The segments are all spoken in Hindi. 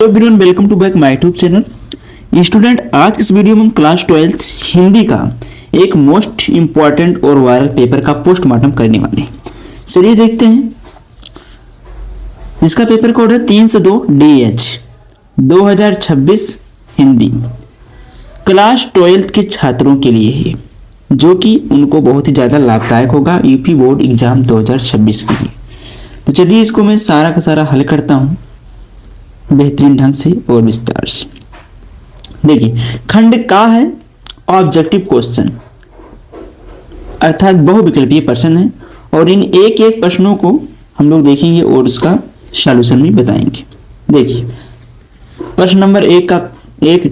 Everyone, welcome to back my YouTube channel. Student, आज इस वीडियो में हम क्लास 12th हिंदी का एक मोस्ट इंपॉर्टेंट और वायरल पेपर का पोस्टमार्टम करने वाले हैं। चलिए देखते हैं। इसका पेपर कोड है 302 DH 2026 हिंदी। क्लास 12th के छात्रों के लिए है, जो कि उनको बहुत ही ज़्यादा लाभदायक होगा यूपी बोर्ड एग्जाम 2026 के लिए। तो चलिए इसको मैं सारा का सारा हल करता हूँ बेहतरीन ढंग से और विस्तार से। देखिए, खंड का है ऑब्जेक्टिव क्वेश्चन, अर्थात बहुविकल्पीय प्रश्न है, और इन एक एक प्रश्नों को हम लोग देखेंगे और उसका सॉल्यूशन भी बताएंगे। देखिए, प्रश्न नंबर एक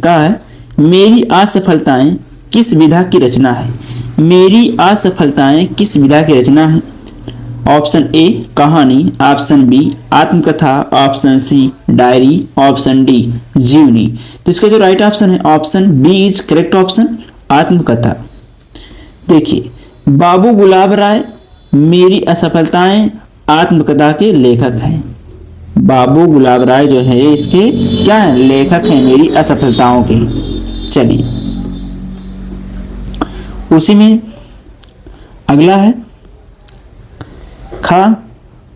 का है, मेरी असफलताएं किस विधा की रचना है। मेरी असफलताएं किस विधा की रचना है। ऑप्शन ए कहानी, ऑप्शन बी आत्मकथा, option C diary, option D जीवनी। तो इसका जो राइट ऑप्शन है option B is correct option, आत्मकथा। देखिए, बाबू गुलाब राय मेरी असफलताएं आत्मकथा के लेखक हैं। बाबू गुलाब राय जो है इसके क्या है, लेखक हैं मेरी असफलताओं के। चलिए, उसी में अगला है खा,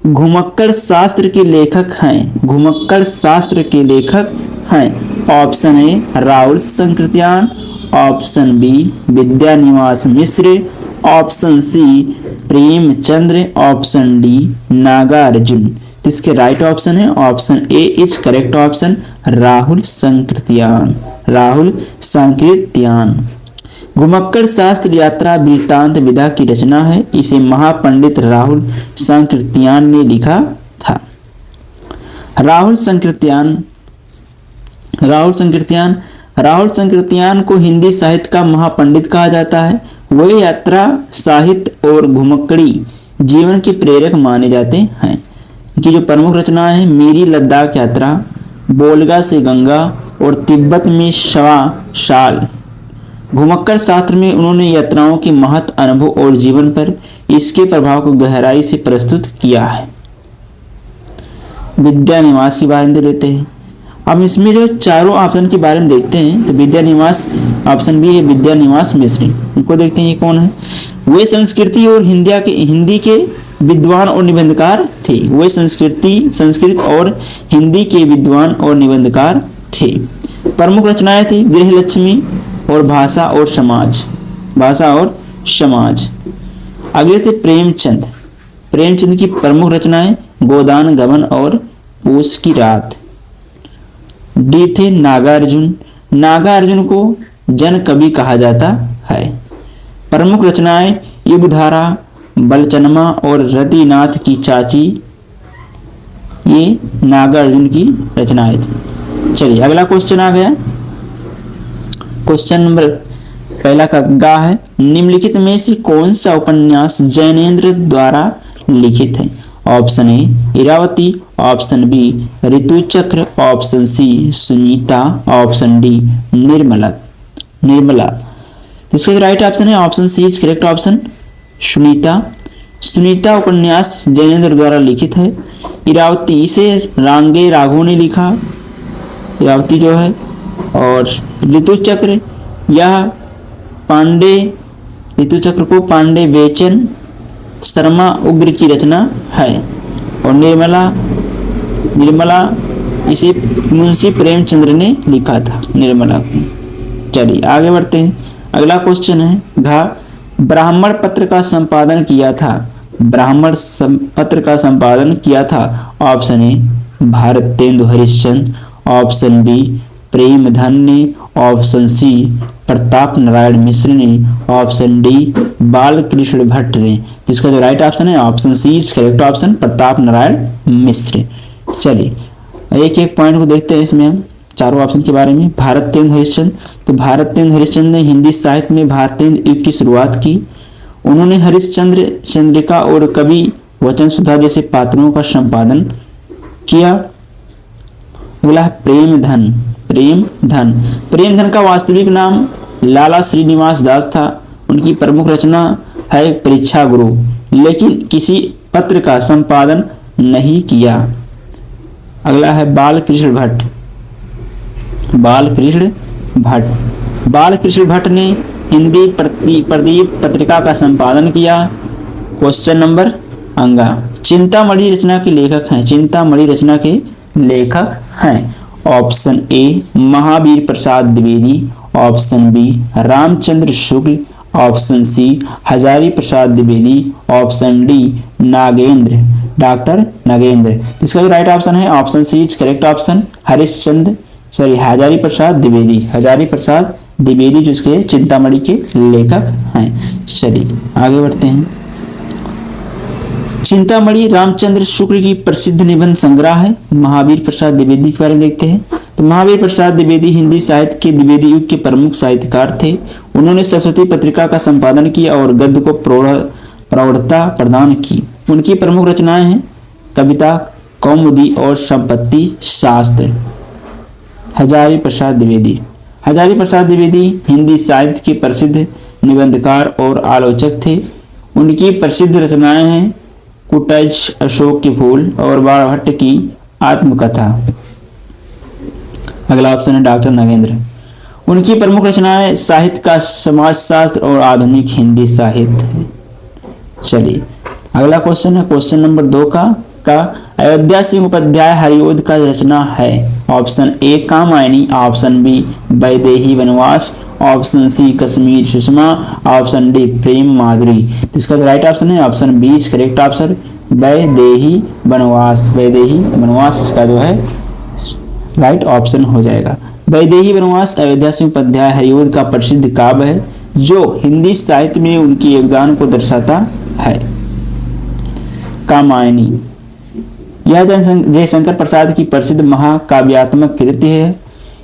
घुमक्कड़ शास्त्र के लेखक हैं। घुमक्कड़ शास्त्र के लेखक हैं। Option A Rahul Sankrityayan, option B Vidyaniwas Mishra, option C Premchandra, option D Nagarjun. तो इसके राइट ऑप्शन है option A is correct option, Rahul Sankrityayan. Rahul Sankrityayan. Ghumakkad Shastra यात्रा वृत्तांत विधा की रचना है। इसे महापंडित राहुल संकृत्यान ने लिखा था। राहुल संकृत्यान को हिंदी साहित्य का महापंडित कहा जाता है। वह यात्रा साहित्य और घुमक्कड़ी जीवन के प्रेरक माने जाते हैं। इनकी जो प्रमुख रचना है, मेरी लद्दाख यात्रा, बोलगा से गंगा और तिब्बत में 1.25 साल। घुमक्कड़ शास्त्र में उन्होंने यात्राओं के महत्व, अनुभव और जीवन पर इसके प्रभाव को गहराई से प्रस्तुत किया है। विद्यानिवास के बारे में लेते हैं। अब इसमें जो चारों ऑप्शन के बारे में देखते हैं, तो विद्यानिवास ऑप्शन बी है विद्यानिवास मिश्र। इनको देखते हैं ये कौन है। वे संस्कृति और हिंदी के विद्वान और निबंधकार थे। वे संस्कृत और हिंदी के विद्वान और निबंधकार थे। प्रमुख रचनाएं थी गृहलक्ष्मी और भाषा और समाज। अगले थे प्रेमचंद की प्रमुख रचनाएं गोदान गबन और पूस की रात। डी थे नागार्जुन को जन कवि कहा जाता है। प्रमुख रचनाएं युगधारा, बलचनमा और रतिनाथ की चाची, ये नागार्जुन की रचनाएं थी। चलिए, अगला क्वेश्चन आ गया। क्वेश्चन नंबर पहला का गा है, निम्नलिखित में से कौन सा उपन्यास जैनेन्द्र द्वारा लिखित है। Option A Iravati, option B Rituchakra, option C Sunita, option D Nirmala. इसका राइट ऑप्शन है option C is correct option, Sunita उपन्यास जैनेन्द्र द्वारा लिखित है। इरावती इसे रांगे राघव ने लिखा, इरावती जो है। और ऋतुचक्र ऋतुचक्र को पांडे बेचन शर्मा उग्र की रचना है। और निर्मला इसे मुंशी प्रेमचंद्र ने लिखा था, निर्मला को। चलिए आगे बढ़ते हैं। अगला क्वेश्चन है घ, ब्राह्मण पत्र का संपादन किया था। Option A Bharatendu Harishchandra, option B Premghan ने, ऑप्शन सी प्रताप नारायण मिश्र ने, ऑप्शन डी बालकृष्ण भट्ट ने। जिसका जो राइट ऑप्शन है option C is correct option, Pratap Narayan Mishra. चलिए एक एक पॉइंट को देखते हैं इसमें हम चारों ऑप्शन के बारे में। भारतेंदु हरिश्चंद्र, तो भारतेंदु हरिश्चंद्र ने हिंदी साहित्य में भारतेंदु युग की शुरुआत की। उन्होंने हरिश्चंद्र, चंद्रिका और कवि वचन सुधा जैसे पात्रों का संपादन किया। अगला प्रेमधन का वास्तविक नाम लाला श्रीनिवास दास था। उनकी प्रमुख रचना है परीक्षा गुरु, लेकिन किसी पत्र का संपादन नहीं किया। अगला है बालकृष्ण भट्ट। बालकृष्ण भट्ट। बालकृष्ण भट्ट ने हिंदी प्रदीप पत्रिका का संपादन किया। क्वेश्चन नंबर अंगा। चिंतामणि रचना के लेखक हैं, चिंतामणि रचना के लेखक हैं। Option A Mahavir Prasad Dwivedi, option B Ramchandra Shukla, option C Hazari Prasad Dwivedi, option D Nagendra, doctor Nagendra. इसका जो राइट ऑप्शन है option C is correct option, Hazari Prasad Dwivedi, Hazari Prasad Dwivedi जो इसके चिंतामणि के लेखक हैं। चलिए आगे बढ़ते हैं। चिंतामणि रामचंद्र शुक्ल की प्रसिद्ध निबंध संग्रह है। महावीर प्रसाद द्विवेदी के बारे में देखते हैं। तो महावीर प्रसाद द्विवेदी हिंदी साहित्य के द्विवेदी युग के प्रमुख साहित्यकार थे। उन्होंने सरस्वती पत्रिका का संपादन किया और गद्य को प्रौढ़ता प्रदान की। उनकी प्रमुख रचनाएं हैं कविता, कौमुदी और संपत्ति शास्त्र। हजारी प्रसाद द्विवेदी। हजारी प्रसाद द्विवेदी हिंदी साहित्य के प्रसिद्ध निबंधकार और आलोचक थे। उनकी प्रसिद्ध रचनाएं हैं कुटज, अशोक के फूल और बाणभट्ट की आत्मकथा। अगला ऑप्शन है डॉक्टर नागेंद्र। उनकी प्रमुख रचनाएं साहित्य का समाजशास्त्र और आधुनिक हिंदी साहित्य है। चलिए अगला क्वेश्चन है क्वेश्चन नंबर 2 का अयोध्या सिंह उपाध्याय हरिओद का रचना है। Option A Kamayani, option B Vaidehi Vanvas, option C Kashmir Sushma, option D Prem Madhuri. इसका जो राइट ऑप्शन है option B is correct option, Vaidehi Vanvas. Vaidehi वनवास इसका जो है राइट ऑप्शन हो जाएगा। वैदेही वनवास अयोध्या सिंह उपाध्याय हरिओद का प्रसिद्ध काव्य है जो हिंदी साहित्य में उनके योगदान को दर्शाता है। कामायनी यह जयशंकर प्रसाद की प्रसिद्ध महाकाव्यात्मक कृति है।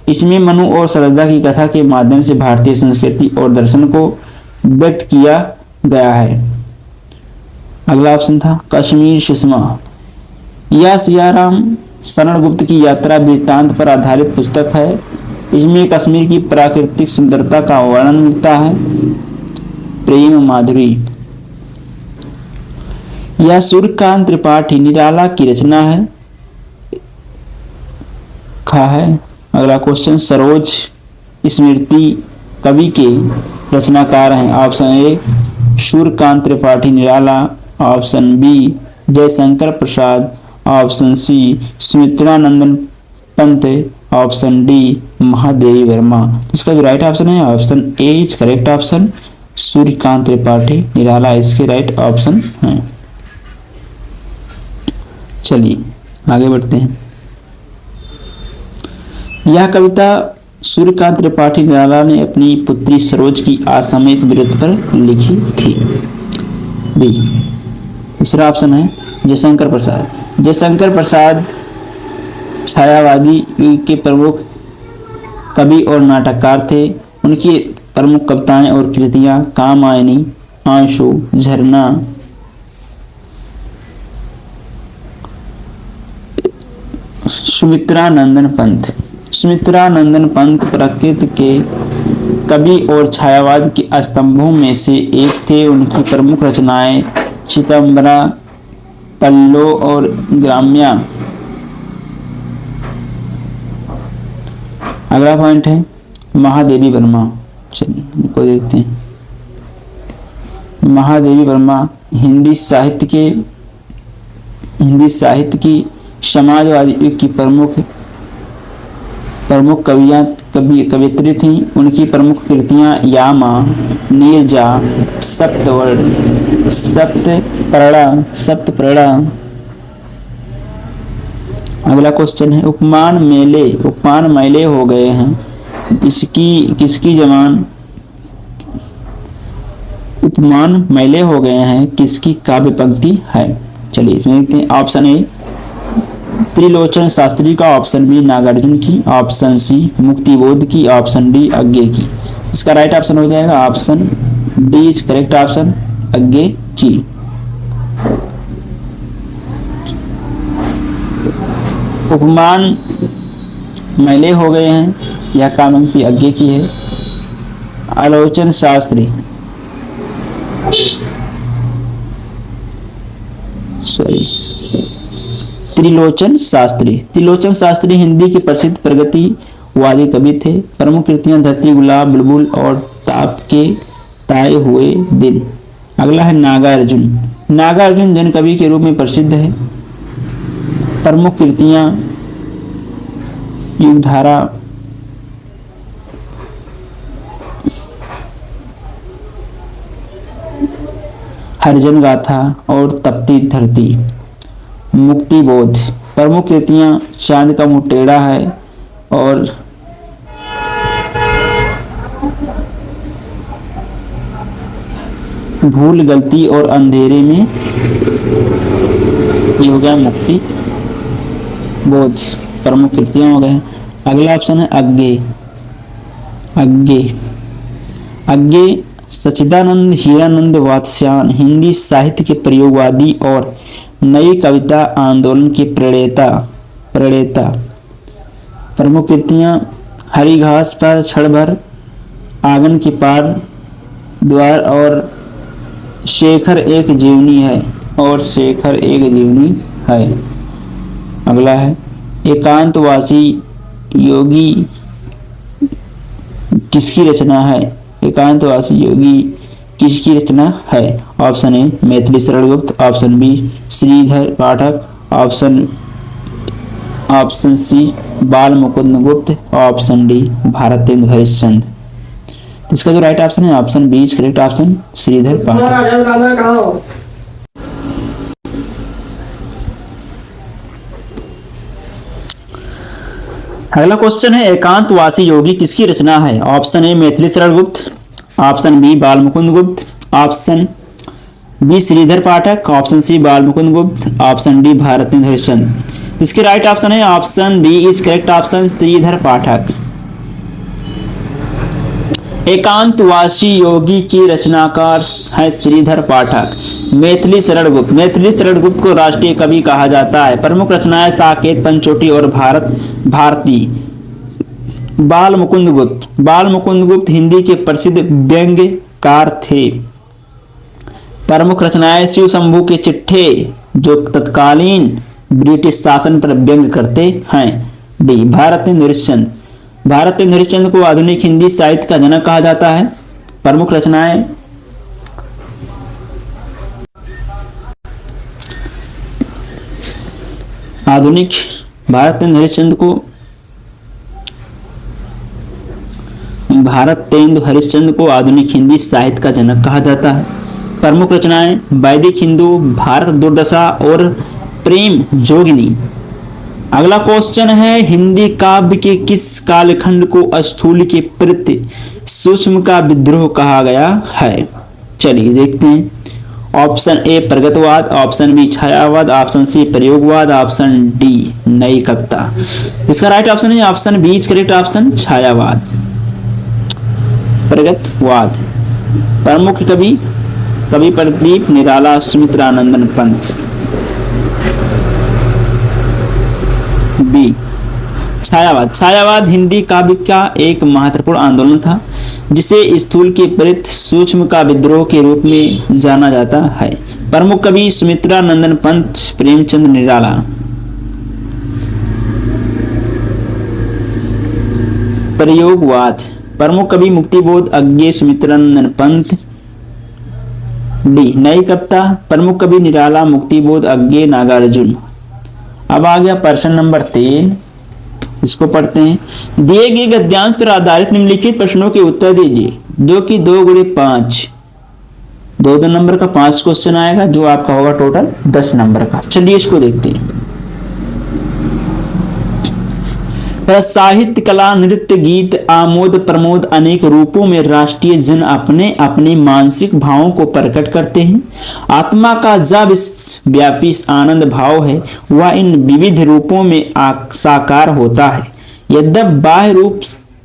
इसमें मनु और सरदा की कथा के माध्यम से भारतीय संस्कृति और दर्शन को व्यक्त किया गया है। अगला ऑप्शन था कश्मीर सुषमा। यह सियाराम शरण गुप्त की यात्रा वृत्तांत पर आधारित पुस्तक है। इसमें कश्मीर की प्राकृतिक सुंदरता का वर्णन मिलता है। प्रेम माधुरी यह सूर्यकांत त्रिपाठी निराला की रचना है। खा है। अगला क्वेश्चन सरोज स्मृति कवि के रचनाकार हैं। Option A Suryakant Tripathi Nirala, option B Jaishankar Prasad, option C Sumitranandan Pant, option D Mahadevi Verma. इसका जो राइट ऑप्शन है option A is correct option, Suryakant Tripathi Nirala इसके राइट ऑप्शन है। चलिए आगे बढ़ते हैं। यह कविता सूर्यकांत त्रिपाठी निराला ने अपनी पुत्री सरोज की असामयिक मृत्यु पर लिखी थी। बी दूसरा ऑप्शन है जयशंकर प्रसाद। जयशंकर प्रसाद छायावादी के प्रमुख कवि और नाटककार थे। उनकी प्रमुख कविताएं और कृतियां कामायनी, आंसू, झरना, सुमित्रानंदन पंत। सुमित्रानंदन पंत प्रकृति के कवि और छायावाद के स्तंभों में से एक थे। उनकी प्रमुख रचनाएं चिदंबरा, पल्लो और ग्राम्या। अगला पॉइंट है महादेवी वर्मा। चलिए इनको देखते हैं। महादेवी वर्मा हिंदी साहित्य की समाजवादी युग की प्रमुख कवियत्री थीं। उनकी प्रमुख कृतियां यामा, नीरजा, सप्तप्रड़ा। अगला क्वेश्चन है उपमान मैले हो गए हैं। किसकी जबान उपमान मैले हो गए हैं किसकी काव्य पंक्ति है। चलिए इसमें देखते हैं। ऑप्शन ए त्रिलोचन शास्त्री का, ऑप्शन बी नागार्जुन की, ऑप्शन सी मुक्तिबोध की, ऑप्शन डी अज्ञे की। इसका राइट ऑप्शन हो जाएगा option D is correct option, Agyeya की। उपमान मैले हो गए हैं यह काव्य अज्ञे की है। आलोचन शास्त्री त्रिलोचन शास्त्री हिंदी के प्रसिद्ध प्रगति वादी कवि थे। प्रमुख कृतियां धरती, गुलाब, बुलबुल और ताप के ताए हुए दिन। अगला है नागार्जुन। नागार्जुन जन कवि के रूप में प्रसिद्ध है। प्रमुख कृतियां युगधारा, हरिजन गाथा और तपती धरती। मुक्तिबोध। प्रमुख कृतियां चांद का मुंह टेढ़ा है और भूल, गलती और अंधेरे में। ये हो गया मुक्ति बोध, प्रमुख कृतियां हो गए। अगला ऑप्शन है अज्ञे। अज्ञे अज्ञे सच्चिदानंद हीरानंद वात्स्यायन हिंदी साहित्य के प्रयोगवादी और नई कविता आंदोलन के प्रणेता। प्रमुख कृतियां हरी घास पर क्षण भर, आंगन के पार, द्वार और शेखर एक जीवनी है। अगला है एकांतवासी योगी किसकी रचना है? एकांतवासी योगी किसकी रचना है? ऑप्शन ए Maithili Sharan Gupt, option B Shridhar Pathak, option C Bal Mukund Gupt, option D Bharatendu Harishchandra. इसका जो राइट ऑप्शन है option B is correct option, Shridhar Pathak. अगला क्वेश्चन है एकांतवासी योगी किसकी रचना है? ऑप्शन ए Maithili Sharan Gupt, option B Bal Mukund Gupt, option B Shridhar Pathak, option C Bal Mukund Gupt, option D Bharatendu Harishchandra. इसके राइट ऑप्शन है option B is correct option, Shridhar Pathak. Ekantvasi Yogi की रचनाकार है श्रीधर पाठक। मैथिली शरण गुप्त को राष्ट्रीय कवि कहा जाता है। प्रमुख रचनाएं साकेत, पंचोटी और भारती। बाल मुकुंद गुप्त हिंदी के प्रसिद्ध व्यंग्यकार थे। प्रमुख रचनाएं शिव शंभू के चिट्ठे जो तत्कालीन ब्रिटिश शासन पर व्यंग्य करते हैं। डी भारतेंदु हरिश्चंद्र को आधुनिक हिंदी साहित्य का जनक कहा जाता है। प्रमुख रचनाएं भारतेंदु हरिश्चंद्र को आधुनिक हिंदी साहित्य का जनक कहा जाता है। प्रमुख रचनाएं वैदिक हिंदू, भारत दुर्दशा और प्रेम जोगिनी। अगला क्वेश्चन है हिंदी काव्य के किस कालखंड को स्थूल के प्रति सूक्ष्म का विद्रोह कहा गया है? चलिए देखते हैं। Option A Pragativad, option B Chhayavad, option C Prayogvad, option D Nayi Kavita. इसका राइट ऑप्शन है option B correct option, Chhayavad. Pragativad. प्रमुख कवि प्रदीप निराला, सुमित्रानंदन पंत। बी छायावाद हिंदी काव्य का एक महत्वपूर्ण आंदोलन था जिसे स्थूल के प्रति सूक्ष्म का विद्रोह के रूप में जाना जाता है। प्रमुख कवि सुमित्रानंदन पंत, प्रेमचंद निराला। प्रयोगवाद। प्रमुख कवि मुक्तिबोध, अज्ञे, सुमित्रानंदन पंत। डी नई कविता। प्रमुख कवि निराला, मुक्तिबोध, अज्ञे, नागार्जुन। अब आ गया प्रश्न नंबर 3, इसको पढ़ते हैं। दिए गए गद्यांश पर आधारित निम्नलिखित प्रश्नों के उत्तर दीजिए, जो कि 2 × 5 2 नंबर का 5 क्वेश्चन आएगा, जो आपका होगा टोटल 10 नंबर का। चलिए इसको देखते हैं। साहित्य, कला, नृत्य, गीत, आमोद प्रमोद अनेक रूपों में राष्ट्रीय जन अपने अपने मानसिक भावों को प्रकट करते हैं। आत्मा का जा व्यापी आनंद भाव है वह इन विविध रूपों में साकार होता है। यद्यपि बाह्य रूप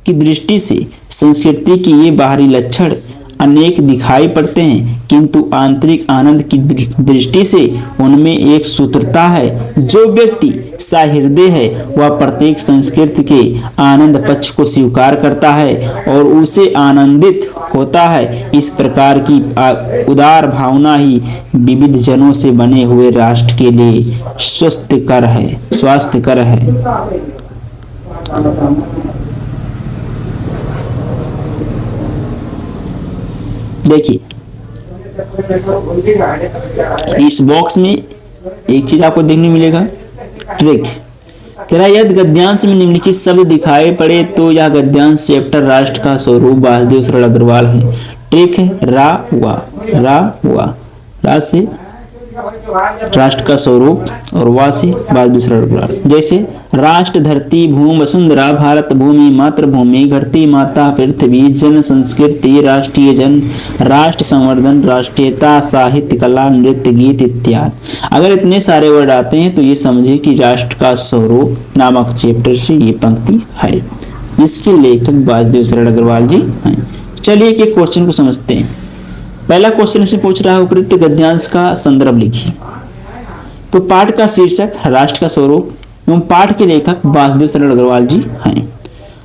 की दृष्टि से संस्कृति के ये बाहरी लक्षण अनेक दिखाई पड़ते हैं, किंतु आंतरिक आनंद की दृष्टि से उनमें एक सूत्रता है। जो व्यक्ति सहृदय है वह प्रत्येक संस्कृति के आनंद पक्ष को स्वीकार करता है और उसे आनंदित होता है। इस प्रकार की उदार भावना ही विविध जनों से बने हुए राष्ट्र के लिए स्वास्थ्यकर है। देखिए इस बॉक्स में एक चीज आपको देखने मिलेगा, ट्रिक। कह रहा है यदि गद्यांश में निम्नलिखित शब्द दिखाई पड़े तो यह गद्यांश चैप्टर राष्ट्र का स्वरूप वासुदेव सरल अग्रवाल है। ट्रिक है रा हुआ रा से राष्ट्र का स्वरूप और वा से वासुदेव सरल अग्रवाल। जैसे राष्ट्र धरती भूमि वसुंधरा भारत भूमि मातृभूमि घरती माता पृथ्वी जन संस्कृति राष्ट्रीय जन राष्ट्र संवर्धन राष्ट्रीयता साहित्य कला नृत्य गीत इत्यादि। अगर इतने सारे वर्ड आते हैं तो ये समझे कि राष्ट्र का स्वरूप नामक चैप्टर से ये पंक्ति है, जिसके लेखक वासुदेव सरल अग्रवाल जी हैं। चलिए एक क्वेश्चन को समझते हैं। पहला क्वेश्चन से पूछ रहा है उपयुक्त गद्यांश का संदर्भ लिखिए। तो पाठ का शीर्षक राष्ट्र का स्वरूप एवं पाठ के लेखक वासुदेव सरल अग्रवाल जी हैं।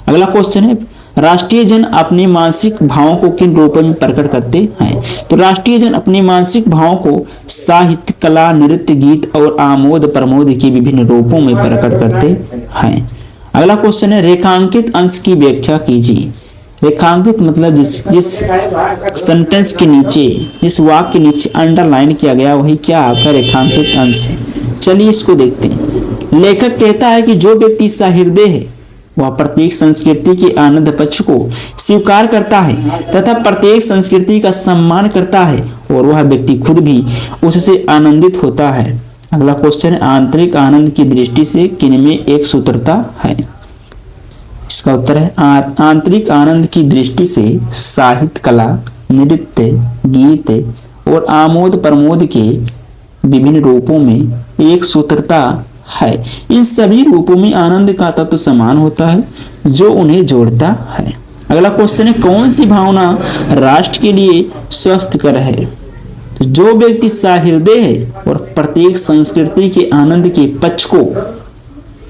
अगला क्वेश्चन है राष्ट्रीय जन अपने मानसिक भावों को किन रूपों में प्रकट करते हैं। तो राष्ट्रीय जन अपने मानसिक भावों को साहित्य कला नृत्य गीत और आमोद प्रमोद के विभिन्न रूपों में प्रकट करते हैं। अगला क्वेश्चन है रेखांकित अंश की व्याख्या कीजिए। रेखांकित मतलब जिस सेंटेंस के नीचे जिस वाक्य के नीचे अंडरलाइन किया गया वही क्या आपका रेखांकित अंश है। चलिए इसको देखते हैं। लेखक कहता है कि जो व्यक्ति सहृदय है वह प्रत्येक संस्कृति के आनंद पक्ष को स्वीकार करता है तथा प्रत्येक संस्कृति का सम्मान करता है और वह व्यक्ति खुद भी उससे आनंदित होता है। अगला क्वेश्चन है आंतरिक आनंद की दृष्टि से किनमें एक सूत्रता है। इसका उत्तर है आंतरिक आनंद की दृष्टि से साहित्य कला नृत्य गीत और आमोद प्रमोद के विभिन्न रूपों में एक सूत्रता है। इन सभी रूपों में आनंद का तत्व समान होता है जो उन्हें जोड़ता है। अगला क्वेश्चन है कौन सी भावना राष्ट्र के लिए स्वस्थकर है। तो जो व्यक्ति सहृदय है और प्रत्येक संस्कृति के आनंद के पक्ष को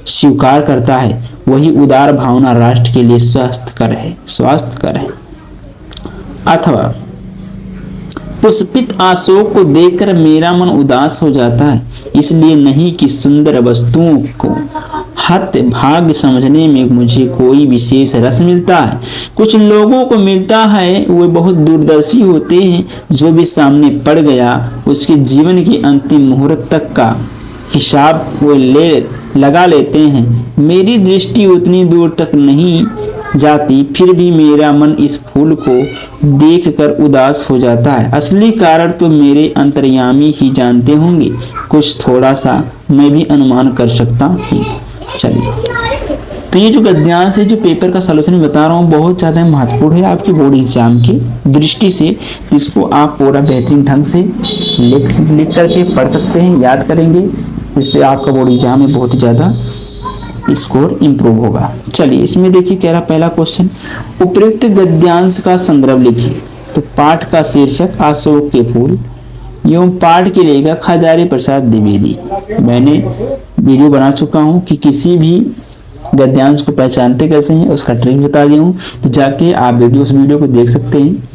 स्वीकार करता है वही उदार भावना राष्ट्र के लिए स्वास्थ्यकर है। अथवा पुष्पित अशोक को देखकर मेरा मन उदास हो जाता है इसलिए नहीं कि सुंदर वस्तुओं को हत्य भाग्य समझने में मुझे कोई विशेष रस मिलता है। कुछ लोगों को मिलता है वे बहुत दूरदर्शी होते हैं, जो भी सामने पड़ गया उसके जीवन के अंतिम मुहूर्त तक का हिसाब वो लगा लेते हैं। मेरी दृष्टि उतनी दूर तक नहीं जाती फिर भी मेरा मन इस फूल को देखकर उदास हो जाता है। असली कारण तो मेरे अंतर्यामी ही जानते होंगे, कुछ थोड़ा सा मैं भी अनुमान कर सकता हूँ। चलिए तो ये जो गद्यांश है जो पेपर का सलूशन बता रहा हूँ बहुत ज़्यादा महत्वपूर्ण है आपके बोर्ड एग्जाम की दृष्टि से, जिसको आप पूरा बेहतरीन ढंग से लिख करके पढ़ सकते हैं, याद करेंगे, इससे आपका बोर्ड एग्जाम में बहुत ज़्यादा स्कोर इंप्रूव होगा। चलिए इसमें देखिए कह रहा पहला क्वेश्चन उपयुक्त गद्यांश का संदर्भ लिखिए। तो पाठ का शीर्षक अशोक के फूल एवं पाठ के लेखक हजारी प्रसाद द्विवेदी। मैंने वीडियो बना चुका हूं कि किसी भी गद्यांश को पहचानते कैसे हैं उसका ट्रिक बता दिया हूं, तो जाके आप उस वीडियो को देख सकते हैं।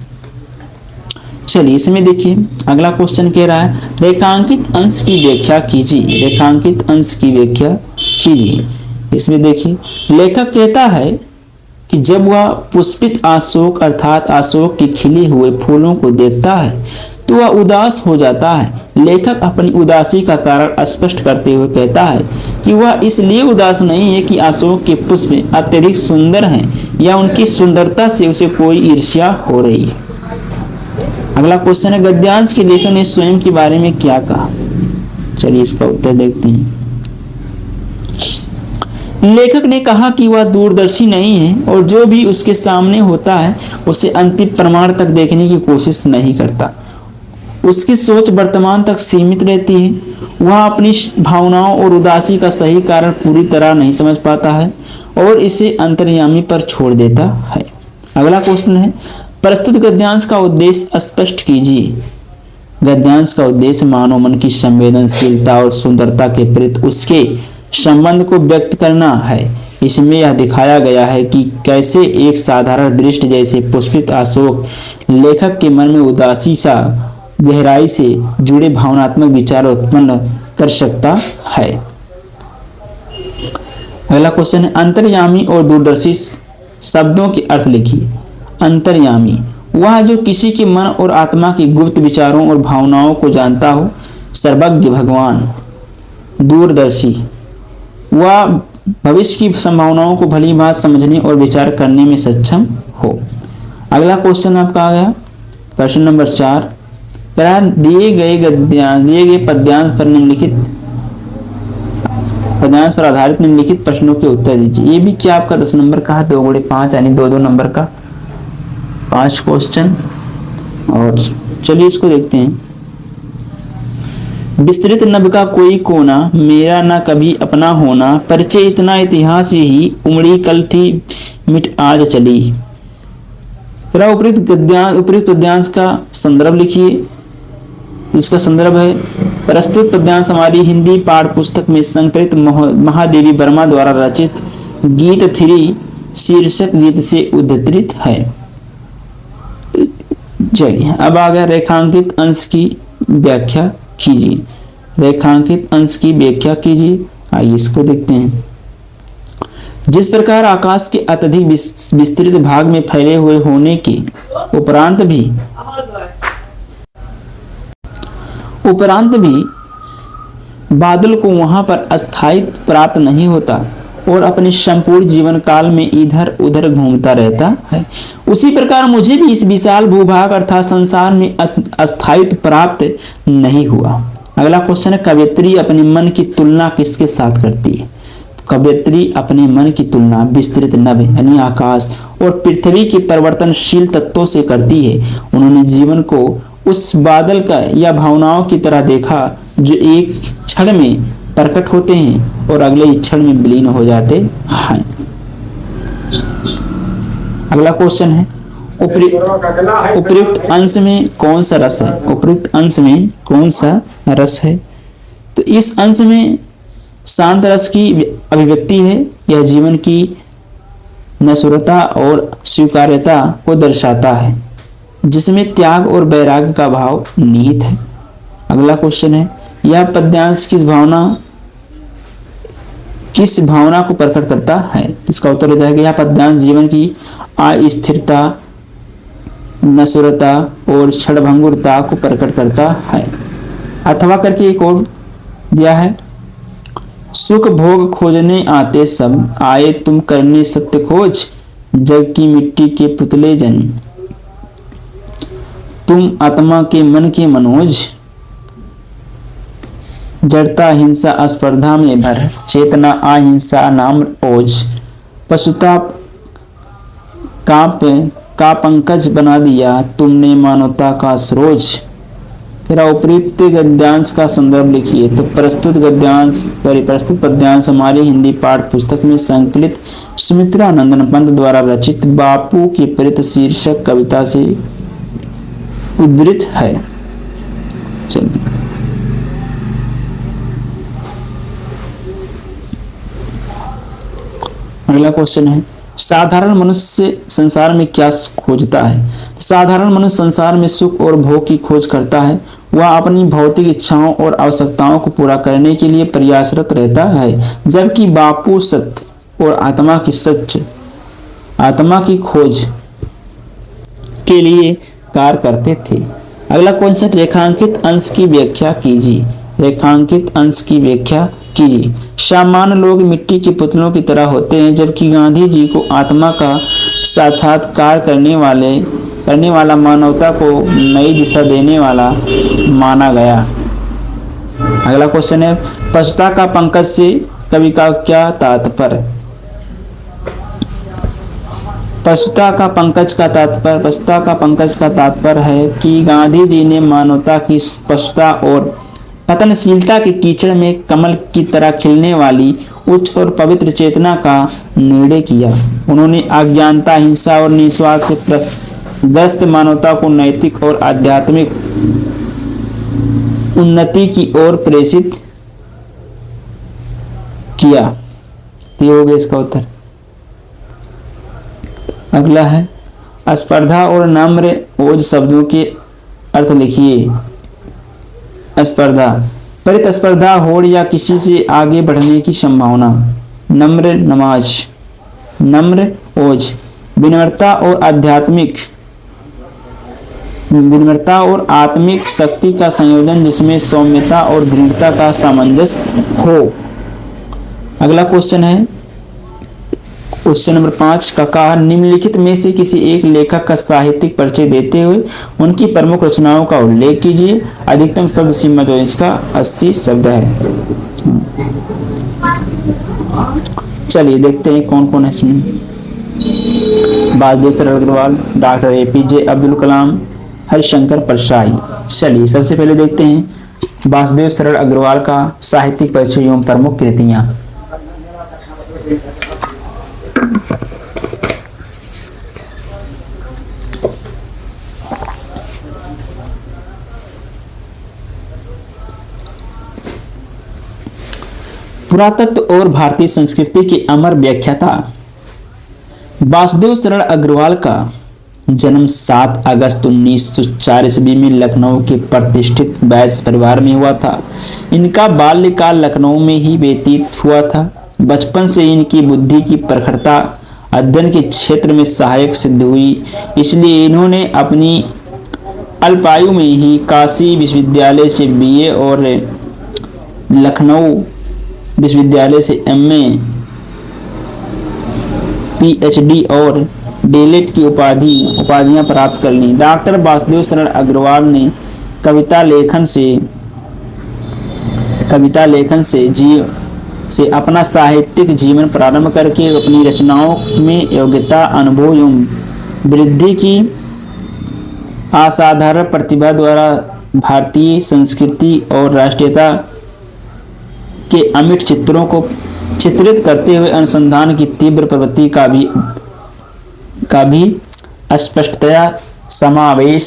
चलिए इसमें देखिए अगला क्वेश्चन कह रहा है रेखांकित अंश की व्याख्या कीजिए। रेखांकित अंश की व्याख्या कीजिए। इसमें देखिए लेखक कहता है कि जब वह पुष्पित अशोक अर्थात अशोक के खिले हुए फूलों को देखता है तो वह उदास हो जाता है। लेखक अपनी उदासी का कारण स्पष्ट करते हुए कहता है कि वह इसलिए उदास नहीं है कि अशोक के पुष्प अत्यधिक सुंदर हैं या उनकी सुंदरता से उसे कोई ईर्ष्या हो रही है। अगला क्वेश्चन है गद्यांश के लेखक ने स्वयं के बारे में क्या कहा। चलिए इसका उत्तर देखते हैं। लेखक ने कहा कि वह दूरदर्शी नहीं है और जो भी उसके सामने होता है उसे अंतिम प्रमाण तक देखने की कोशिश नहीं करता। उसकी सोच वर्तमान तक सीमित रहती है। वह अपनी भावनाओं और उदासी का सही कारण पूरी तरह नहीं समझ पाता है और इसे अंतर्यामी पर छोड़ देता है। अगला क्वेश्चन है प्रस्तुत गद्यांश का उद्देश्य स्पष्ट कीजिए। गद्यांश का उद्देश्य मानव मन की संवेदनशीलता और सुंदरता के प्रति उसके संबंध को व्यक्त करना है। इसमें यह दिखाया गया है कि कैसे एक साधारण दृश्य जैसे पुष्पित अशोक लेखक के मन में उदासी सा गहराई से जुड़े भावनात्मक विचार उत्पन्न कर सकता है। अगला क्वेश्चन है अंतर्यामी और दूरदर्शी शब्दों के अर्थ लिखिए। अंतर्यामी वह जो किसी के मन और आत्मा के गुप्त विचारों और भावनाओं को जानता हो, सर्वज्ञ भगवान, दूरदर्शी, वह भविष्य की संभावनाओं को भली भांति समझने और विचार करने में सक्षम हो। अगला क्वेश्चन आपका आ गया प्रश्न नंबर 4, दिए गए पद्यांश पर आधारित निम्नलिखित प्रश्नों के उत्तर दीजिए। ये भी क्या आपका 10 नंबर का है, 2 गुणे 5 यानी 2-2 नंबर का 5 क्वेश्चन। और चलिए इसको देखते हैं। विस्तृत नभ का कोई कोना, मेरा न कभी अपना होना, परिचय इतना इतिहास ही, उमड़ी कल थी मिट आज चली। उपयुक्त पद्यांश का संदर्भ लिखिए। इसका संदर्भ है प्रस्तुत पद्यांश हमारी हिंदी पाठ्य पुस्तक में संकलित महादेवी वर्मा द्वारा रचित गीत 3 शीर्षक गीत से उद्धृत है। चलिए अब आ गया रेखांकित अंश की व्याख्या कीजिए। रेखांकित अंश की व्याख्या कीजिए। आइए इसको देखते हैं। जिस प्रकार आकाश के अत्यधिक विस्तृत भाग में फैले हुए होने के उपरांत भी बादल को वहां पर अस्थायित्व प्राप्त नहीं होता और अपने संपूर्ण जीवन काल में इधर उधर घूमता रहता है, उसी प्रकार मुझे भी इस विशाल भूभाग अर्थात संसार में अस्थायित्व प्राप्त नहीं हुआ। अगला क्वेश्चन है, कवयित्री अपने मन की तुलना किसके साथ करती है? कवयित्री अपने मन की तुलना विस्तृत नभ यानी आकाश और पृथ्वी के परिवर्तनशील तत्वों से करती है। उन्होंने जीवन को उस बादल का या भावनाओं की तरह देखा जो एक क्षण में प्रकट होते हैं और अगले क्षण में विलीन हो जाते हैं। अगला क्वेश्चन है, उपयुक्त अंश में कौन सा रस है? उपयुक्त अंश में कौन सा रस है? तो इस अंश में शांत रस की अभिव्यक्ति है। यह जीवन की नश्वरता और स्वीकार्यता को दर्शाता है, जिसमें त्याग और वैराग्य का भाव निहित है। अगला क्वेश्चन है, यह पद्यांश किस भावना को प्रकट करता है? इसका उत्तर हो जाएगा, यह पद्यांश जीवन की अस्थिरता, नश्वरता और क्षणभंगुरता को प्रकट करता है। अथवा करके एक और दिया है, सुख भोग खोजने आते सब, आए तुम करने सत्य खोज, जग की मिट्टी के पुतले जन, तुम आत्मा के मन के मनोज, जड़ता हिंसा स्पर्धा में भर, चेतना अहिंसा नाम ओज, पशुता का पंकज बना दिया तुमने मानवता का सरोज। फिर उपयुक्त गद्यांश का संदर्भ लिखिए। तो प्रस्तुत पद्यांश हमारी हिंदी पाठ्य पुस्तक में संकलित सुमित्रा नंदन पंत द्वारा रचित बापू के प्रेत शीर्षक कविता से उद्धृत है। चलिए अगला क्वेश्चन है, साधारण मनुष्य संसार में क्या खोजता है? साधारण मनुष्य संसार में सुख और भोग की खोज करता है। वह अपनी भौतिक इच्छाओं और आवश्यकताओं को पूरा करने के लिए प्रयासरत रहता है, जबकि बापू सत्य और आत्मा की खोज के लिए कार्य करते थे। अगला क्वेश्चन, रेखांकित अंश की व्याख्या कीजिए। रेखांकित अंश की व्याख्या कीजिए। सामान्य लोग मिट्टी के पुतलों की तरह होते हैं, जबकि गांधी जी को आत्मा का साक्षात्कार करने वाला मानवता को नई दिशा देने वाला माना गया। अगला क्वेश्चन है, पशुता का पंकज से कवि का क्या तात्पर्य? पशुता का पंकज का तात्पर्य है कि गांधी जी ने मानवता की पशुता और पतनशीलता के कीचड़ में कमल की तरह खिलने वाली उच्च और पवित्र चेतना का निर्णय किया। उन्होंने अज्ञानता, हिंसा और निस्वार्थ से ग्रस्त मानवता को नैतिक और आध्यात्मिक उन्नति की ओर प्रेषित किया। ये हो गया इसका उत्तर। अगला है, स्पर्धा और नम्र ओज शब्दों के अर्थ लिखिए। स्पर्धा, प्रतिस्पर्धा, होड़ या किसी से आगे बढ़ने की संभावना। नम्र नमाज, नम्र ओज, विनम्रता और आध्यात्मिक विनम्रता और आत्मिक शक्ति का संयोजन जिसमें सौम्यता और दृढ़ता का सामंजस्य हो। अगला क्वेश्चन है क्वेश्चन नंबर 5 का कहा निम्नलिखित में से किसी एक लेखक का साहित्यिक परिचय देते हुए उनकी प्रमुख रचनाओं का उल्लेख कीजिए। अधिकतम शब्द सीमा जो इसका 80 शब्द है। चलिए देखते हैं कौन कौन है इसमें। वासुदेव सरल अग्रवाल, डॉक्टर एपीजे अब्दुल कलाम, हरिशंकर परसाई। चलिए सबसे पहले देखते हैं वासुदेव सरल अग्रवाल का साहित्यिक परिचय एवं प्रमुख कृतियां। पुरातत्व और भारतीय संस्कृति की अमर व्याख्याता वासुदेव सरल अग्रवाल का जन्म 7 अगस्त 1904 ईस्वी में लखनऊ के प्रतिष्ठित वैश्य परिवार में हुआ था। इनका बाल्यकाल लखनऊ में ही व्यतीत हुआ था। बचपन से इनकी बुद्धि की प्रखरता अध्ययन के क्षेत्र में सहायक सिद्ध हुई, इसलिए इन्होंने अपनी अल्पायु में ही काशी विश्वविद्यालय से बीए और लखनऊ विश्वविद्यालय से एमए, पीएचडी और डीएलएड की उपाधियां प्राप्त कर ली। डॉक्टर वासुदेव सरल अग्रवाल ने कविता लेखन से अपना साहित्यिक जीवन प्रारंभ करके अपनी रचनाओं में योग्यता, अनुभव एवं वृद्धि की असाधारण प्रतिभा द्वारा भारतीय संस्कृति और राष्ट्रीयता के अमिट चित्रों को चित्रित करते हुए अनुसंधान की तीव्र प्रवृत्ति का भी स्पष्टतया समावेश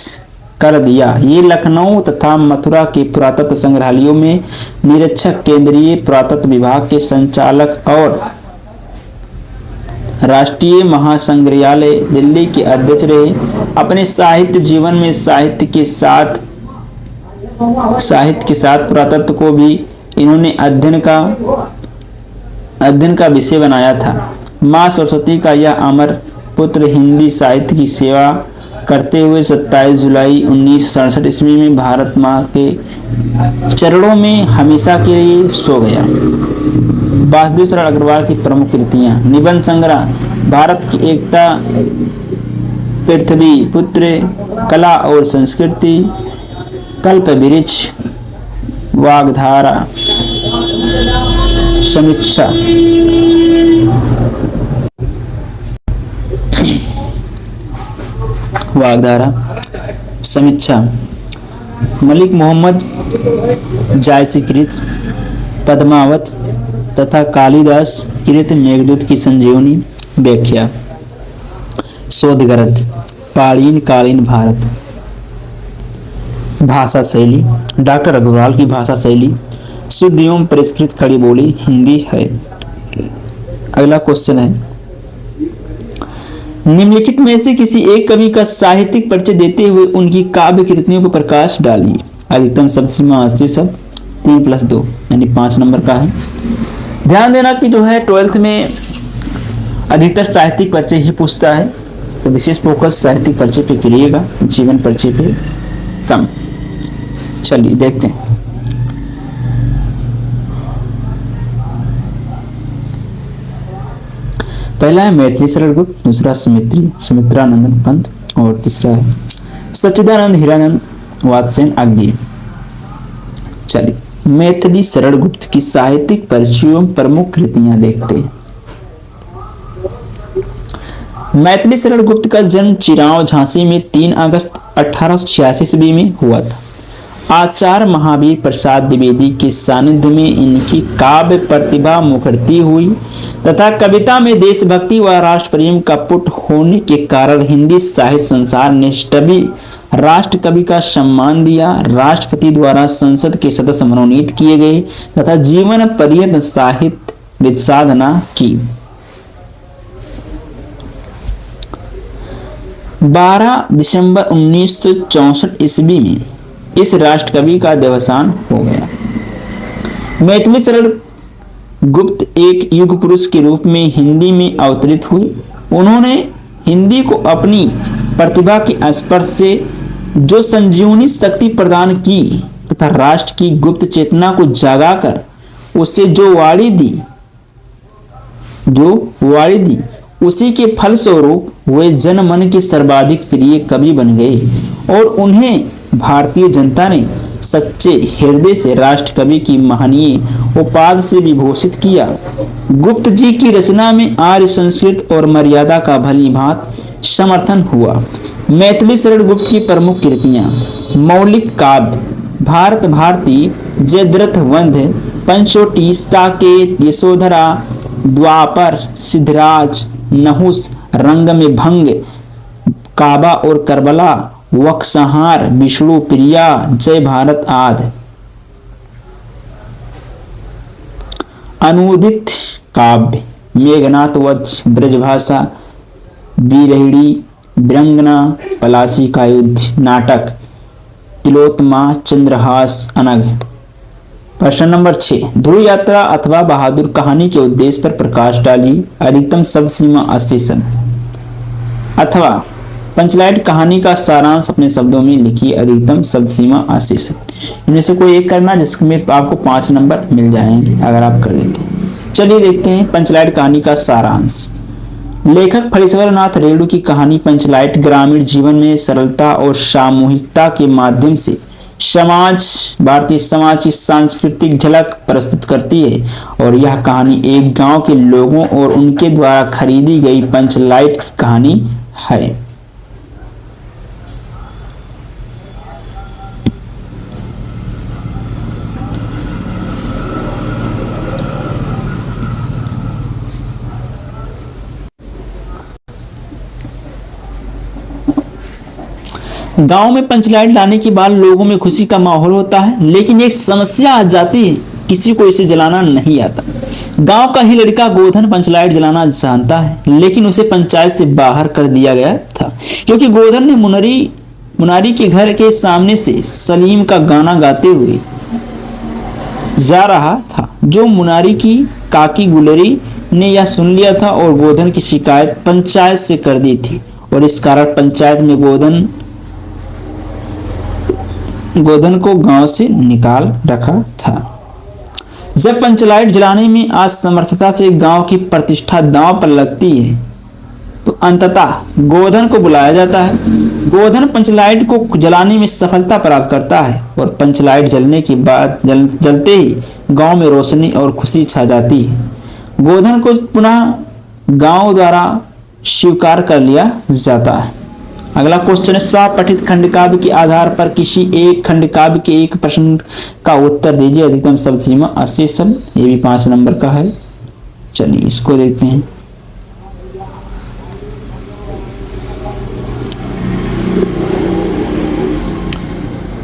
कर दिया। ये लखनऊ तथा मथुरा के पुरातत्व संग्रहालयों में निरीक्षक, केंद्रीय पुरातत्व विभाग के संचालक और राष्ट्रीय महासंग्रहालय दिल्ली के अध्यक्ष रहे। अपने साहित्य जीवन में साहित्य के साथ पुरातत्व को भी इन्होंने अध्ययन का विषय बनाया था। माँ सरस्वती का यह अमर पुत्र हिंदी साहित्य की सेवा करते हुए 27 जुलाई 1967 ईस्वी में भारत माँ के चरणों में हमेशा के लिए सो गया। वासुदेव सरल अग्रवाल की प्रमुख कृतियां: निबंध संग्रह भारत की एकता, पृथ्वी पुत्र, कला और संस्कृति, कल्प वृक्ष, वाग्धारा, समीक्षा। मलिक मोहम्मद जायसी कृत पद्मावत तथा कालिदास कृत मेघदूत की संजीवनी व्याख्या। शोधग्रंथ प्राचीन कालीन भारत। भाषा शैली डॉक्टर अग्रवाल की भाषा शैली शुद्ध एवं परिष्कृत खड़ी बोली हिंदी है। अगला क्वेश्चन है निम्नलिखित में से किसी एक कवि का साहित्यिक परिचय देते हुए उनकी काव्य कृतियों पर प्रकाश डालिए। अधिकतम शब्द सीमा 80 शब्द, 3+2 यानी 5 नंबर का है। ध्यान देना कि जो है 12th में अधिकतर साहित्यिक परिचय ही पूछता है, तो विशेष फोकस साहित्यिक परिचय पे करिएगा, जीवन परिचय पे कम। चलिए देखते हैं। पहला है मैथिली सरल गुप्त, दूसरा सुमित्रानंदन पंत और तीसरा है सच्चिदानंद हीरानंद वात्स्यन आज्ञे। चलिए मैथिली सरल गुप्त की साहित्यिक परिचयों प्रमुख कृतियां देखते हैं। मैथिली सरल गुप्त का जन्म चिरांव झांसी में 3 अगस्त 1886 ईस्वी में हुआ था। आचार्य महावीर प्रसाद द्विवेदी के सानिध्य में इनकी काव्य प्रतिभा मुखरती हुई तथा कविता में देशभक्ति व राष्ट्र प्रेम का पुट होने के कारण हिंदी साहित्य संसार ने सभी राष्ट्र कवि का सम्मान दिया। राष्ट्रपति द्वारा संसद के सदस्य मनोनीत किए गए तथा जीवन पर्यंत साहित्य विसाधना की। 12 दिसंबर 1964 ईस्वी में इस राष्ट्र कवि का देहांत हो गया। मैथिली सरल गुप्त एक युग पुरुष के रूप में हिंदी में अवतरित हुई। उन्होंने हिंदी को अपनी प्रतिभा के स्पर्श से जो संजीवनी शक्ति प्रदान की तथा राष्ट्र की गुप्त चेतना को जगाकर उसे जो वाणी दी उसी के फलस्वरूप वे जनमन के सर्वाधिक प्रिय कवि बन गए और उन्हें भारतीय जनता ने सच्चे हृदय से राष्ट्र कवि की महनीय उपाधि से विभूषित किया। गुप्त जी की रचना में आर्य संस्कृत और मर्यादा का भली भांति समर्थन हुआ। मैथिली शरण गुप्त की प्रमुख कृतियां: मौलिक काव्य, भारत भारती, जयद्रथ वंध, पंचवटी, साकेत, यशोधरा, द्वापर, सिद्धराज, नहुस, रंग में भंग, काबा और करबला, वक्सहार, विष्णु प्रिया, जय भारत आदि। अनुदित काव्य: मेघनाथ वध, ब्रजभाषा, बीरहिणी, विरंगना, पलासी का युद्ध, नाटक, तिलोत्तमा, चंद्रहास, अनघ। प्रश्न नंबर 6, ध्रुव यात्रा अथवा बहादुर कहानी के उद्देश्य पर प्रकाश डालिए। अधिकतम शब्द सीमा 80 शब्द। अथवा पंचलाइट कहानी का सारांश अपने शब्दों में लिखिए। अधिकतम शब्द सीमा 80 शब्द। इनमें से कोई एक करना जिसमें आपको 5 नंबर मिल जाएंगे अगर आप कर देते हैं। चलिए देखते हैं पंचलाइट कहानी का सारांश। लेखक फणीश्वर नाथ रेणु की कहानी पंचलाइट ग्रामीण जीवन में सरलता और सामूहिकता के माध्यम से भारतीय समाज की सांस्कृतिक झलक प्रस्तुत करती है और यह कहानी एक गांव के लोगों और उनके द्वारा खरीदी गई पंचलाइट की कहानी है। गांव में पंचलाइट लाने के बाद लोगों में खुशी का माहौल होता है, लेकिन एक समस्या आ जाती है, किसी को इसे जलाना नहीं आता। गांव का ही लड़का गोधन पंचलाइट जलाना जानता है, लेकिन उसे पंचायत से बाहर कर दिया गया था क्योंकि गोधन ने मुनारी के घर के सामने से सलीम का गाना गाते हुए जा रहा था। जो मुनारी की काकी गुलरी ने यह सुन लिया था और गोधन की शिकायत पंचायत से कर दी थी और इस कारण पंचायत में गोधन को गांव से निकाल रखा था। जब पंचलाइट जलाने में असमर्थता से गांव की प्रतिष्ठा दांव पर लगती है तो अंततः गोधन को बुलाया जाता है। गोधन पंचलाइट को जलाने में सफलता प्राप्त करता है और पंचलाइट जलने के बाद जलते ही गांव में रोशनी और खुशी छा जाती है। गोधन को पुनः गांव द्वारा स्वीकार कर लिया जाता है। अगला क्वेश्चन है, स्वपठित खंडकाव्य के आधार पर किसी एक खंडकाव्य के एक प्रश्न का उत्तर दीजिए। अधिकतम शब्द सीमा 80 शब्द। ये भी 5 नंबर का है। चलिए इसको देखते हैं।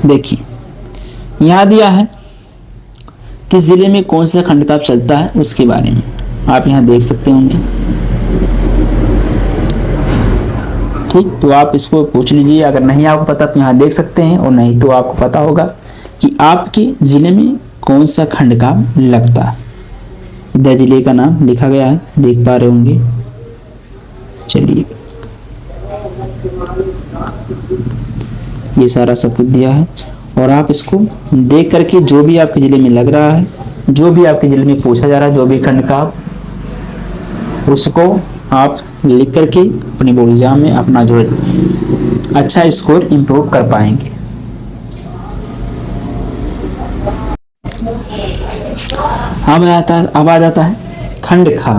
देखिए यहां दिया है किस जिले में कौन सा खंडकाव्य चलता है उसके बारे में आप यहां देख सकते होंगे। ठीक, तो आप इसको पूछ लीजिए। अगर नहीं आपको पता तो यहाँ देख सकते हैं और नहीं तो आपको पता होगा कि आपके जिले में कौन सा खंडकाव्य लगता है। इधर जिले का नाम लिखा गया है, देख पा रहे होंगे। चलिए ये सारा सब कुछ दिया है और आप इसको देख करके जो भी आपके जिले में लग रहा है, जो भी आपके जिले में पूछा जा रहा है, जो भी खंडकाव्य, उसको आप लिख करके अपने बोर्ड एग्जाम में अपना जो अच्छा स्कोर इंप्रूव कर पाएंगे। अब आ जाता है खंड खा।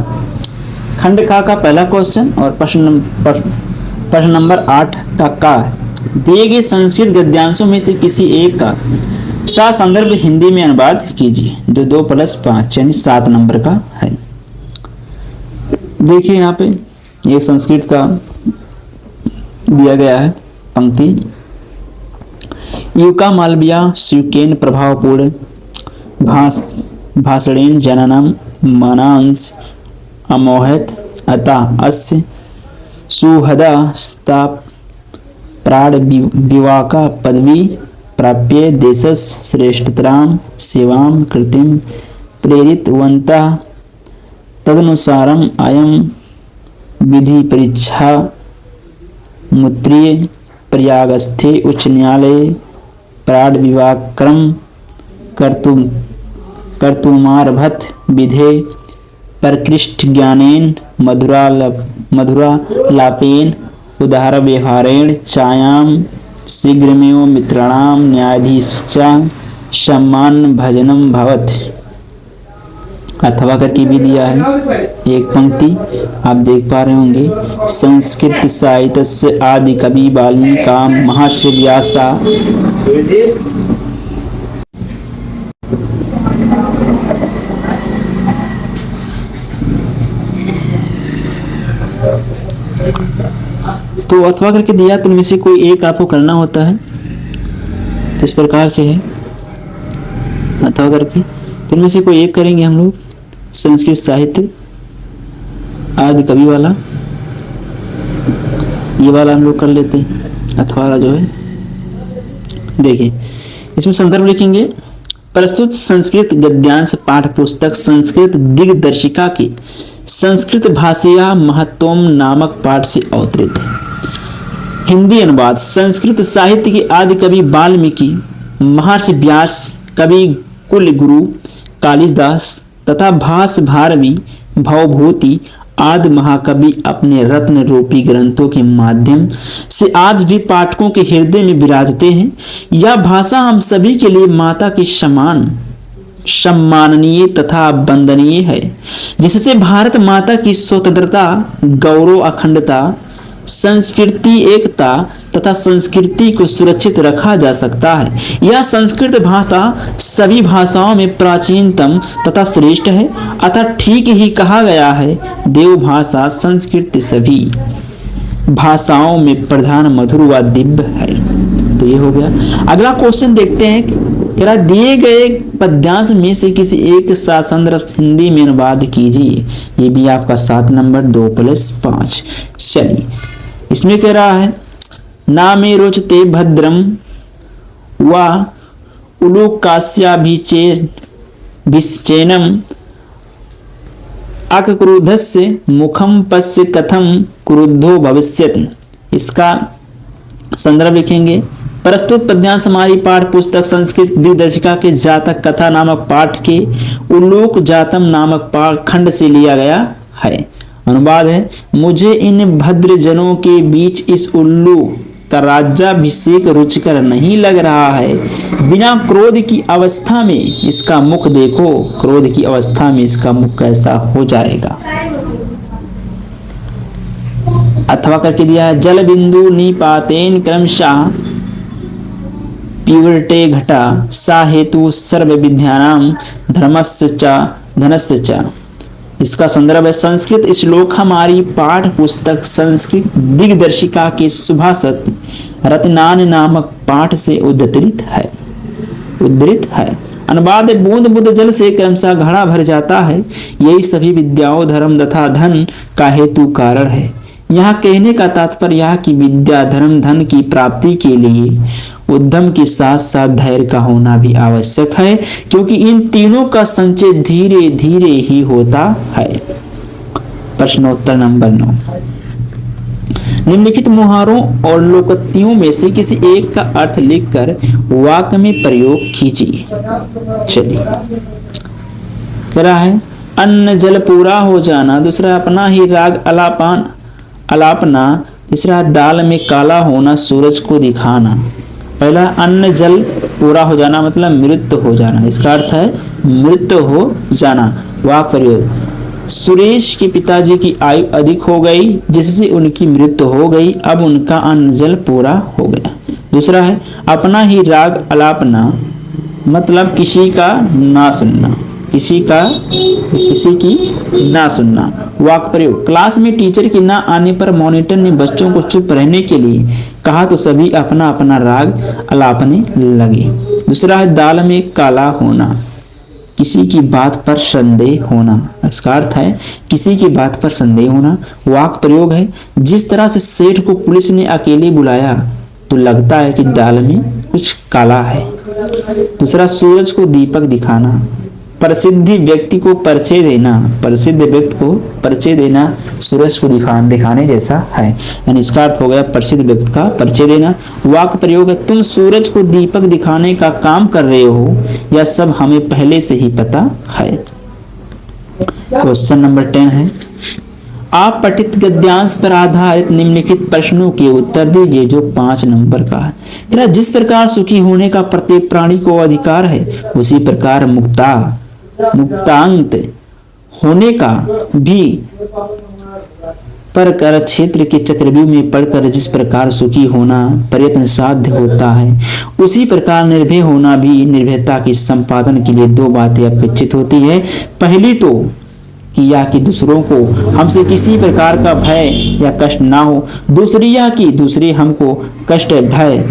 खंड खा का पहला क्वेश्चन और प्रश्न नंबर 8 का है, दिए गए संस्कृत गद्यांशों में से किसी एक का ससंदर्भ हिंदी में अनुवाद कीजिए, जो 2+5 यानी 7 नंबर का है। देखिए यहाँ पे ये संस्कृत का दिया गया है पंक्ति। युका मालविया स्युकेन प्रभावपूर्ण भाषणेन जननम मनांस अमोहत अतः अस्य सुहदा स्ताप प्राण विवाका पदवी प्राप्य देशस श्रेष्ठतराम सेवाम कृतिम प्रेरितवन्तः तदनुसारम अयम विधि परीक्षा मुत्रीय प्रयागस्थे उच्च न्यायालय प्राण विवाह क्रम कर्तुमारभत विधे प्रकृष्ट ज्ञानेन मधुरालापेन उदार व्यवहारेण चायाम शीघ्रमेव मित्राणाम न्यायाधीशा सम्मान भजनम भवत। अथवा करके भी दिया है एक पंक्ति आप देख पा रहे होंगे। संस्कृत साहित्य से आदि कवि वाल्मीकि का महर्षि व्यासा तो अथवा करके दिया, तो इनमें से कोई एक आपको करना होता है। तो इस प्रकार से है अथवा करके, तो इनमें से कोई एक करेंगे हम लोग। संस्कृत साहित्य आदि कवि वाला, ये वाला हम लोग कर लेते हैं अथवा वाला जो है। देखिए इसमें संदर्भ लिखेंगे। प्रस्तुत संस्कृत गद्यांश पाठ्य पुस्तक संस्कृत दिग्दर्शिका के संस्कृत भाषा महत्वम नामक पाठ से अवतरित है। हिंदी अनुवाद। संस्कृत साहित्य के आदि कवि वाल्मीकि, महर्षि व्यास, कवि कुलगुरु कालिदास तथा भास भारवी भवभूति आदि महाकवि अपने रत्न रूपी ग्रंथों के माध्यम से आज भी पाठकों के हृदय में विराजते हैं। यह भाषा हम सभी के लिए माता के समान सम्माननीय तथा वंदनीय है, जिससे भारत माता की स्वतंत्रता, गौरव, अखंडता, संस्कृति एकता तथा संस्कृति को सुरक्षित रखा जा सकता है। यह संस्कृत भाषा सभी भाषाओं में प्राचीनतम तथा श्रेष्ठ है। अतः ठीक ही कहा गया है, देव भाषा संस्कृत सभी भाषाओं में प्रधान, मधुर व दिव्य है। तो ये हो गया। अगला क्वेश्चन देखते हैं। कह रहा दिए गए पद्यांश में से किसी एक सासंद्र हिंदी में अनुवाद कीजिए। ये भी आपका 7 नंबर 2+5। चलिए इसमें कह रहा है नामे रोचते भद्रम व उलूकास्याभिचेनम अक्रुद्धस्य मुखम पश्य कथम क्रुद्धो भविष्यति। इसका संदर्भ लिखेंगे। प्रस्तुत पद्यांश हमारी पाठ पुस्तक संस्कृत दिग्दर्शिका के जातक कथा नामक पाठ के उल्लूक जातम नामक खंड से लिया गया है। अनुवाद है, मुझे इन भद्र जनों के बीच इस उल्लू का राज्याभिषेक रुचिकर नहीं लग रहा है। बिना क्रोध की अवस्था में इसका मुख देखो, क्रोध की अवस्था में इसका मुख कैसा हो जाएगा। अथवा करके दिया है, जल बिंदु निपातेन क्रमशः पीवटे घटा सा हेतु सर्व विद्यानाम धर्मस्य च धनस्य च। इसका संदर्भ है, संस्कृत श्लोक हमारी पाठ पुस्तक संस्कृत दिग्दर्शिका के सुभाषित रत्नान नामक पाठ से उद्धृत है। अनुवाद, बूंद बूंद जल से क्रमशः घड़ा भर जाता है, यही सभी विद्याओं, धर्म तथा धन का हेतु कारण है। यहाँ कहने का तात्पर्य यह कि विद्या, धर्म, धन की प्राप्ति के लिए उद्यम के साथ साथ धैर्य का होना भी आवश्यक है, क्योंकि इन तीनों का संचय धीरे धीरे ही होता है। प्रश्नोत्तर नंबर 9। निम्नलिखित मुहावरों और लोकोक्तियों में से किसी एक का अर्थ लिखकर वाक्य में प्रयोग कीजिए। चलिए कह रहा है, अन्न जल पूरा हो जाना, दूसरा अपना ही राग अलापना, तीसरा दाल में काला होना, सूरज को दिखाना। पहला अन्न जल पूरा हो जाना मतलब मृत्यु हो जाना, इसका अर्थ है मृत्यु हो जाना। वाक्य प्रयोग, सुरेश के पिताजी की आयु अधिक हो गई जिससे उनकी मृत्यु हो गई, अब उनका अन्न जल पूरा हो गया। दूसरा है अपना ही राग अलापना मतलब किसी का ना सुनना, किसी की ना सुनना। वाक्य प्रयोग, क्लास में टीचर के ना आने पर मॉनिटर ने बच्चों को चुप रहने के लिए कहा तो सभी अपना अपना राग अलापने लगे। दूसरा है दाल में काला होना, किसी की बात पर संदेह होना, इसका अर्थ है किसी की बात पर संदेह होना। वाक्य प्रयोग है, जिस तरह से सेठ को पुलिस ने अकेले बुलाया तो लगता है कि दाल में कुछ काला है। दूसरा सूरज को दीपक दिखाना, प्रसिद्ध व्यक्ति को परिचय देना, प्रसिद्ध व्यक्ति को परिचय देना सूरज को दिखाने जैसा है। यानी इसका अर्थ हो गया प्रसिद्ध व्यक्ति का परिचय देना। वाक्य प्रयोग है, तुम सूरज को दीपक दिखाने का काम कर रहे हो, यह सब हमें पहले से ही पता है। क्वेश्चन नंबर 10 है, आप पठित गद्यांश पर आधारित निम्नलिखित प्रश्नों के उत्तर दीजिए जो 5 नंबर का है। जिस प्रकार सुखी होने का प्रत्येक प्राणी को अधिकार है, उसी प्रकार मुक्तांत होने का भी पर कर क्षेत्र के चक्रव्यूह में पड़कर जिस प्रकार सुखी होना प्रयत्न साध्य होता है, उसी प्रकार निर्भय होना भी निर्भयता के संपादन के लिए 2 बातें अपेक्षित होती है। पहली तो कि दूसरों को हमसे किसी प्रकार का भय या कष्ट ना हो, दूसरी यह कि दूसरे हमको कष्ट भय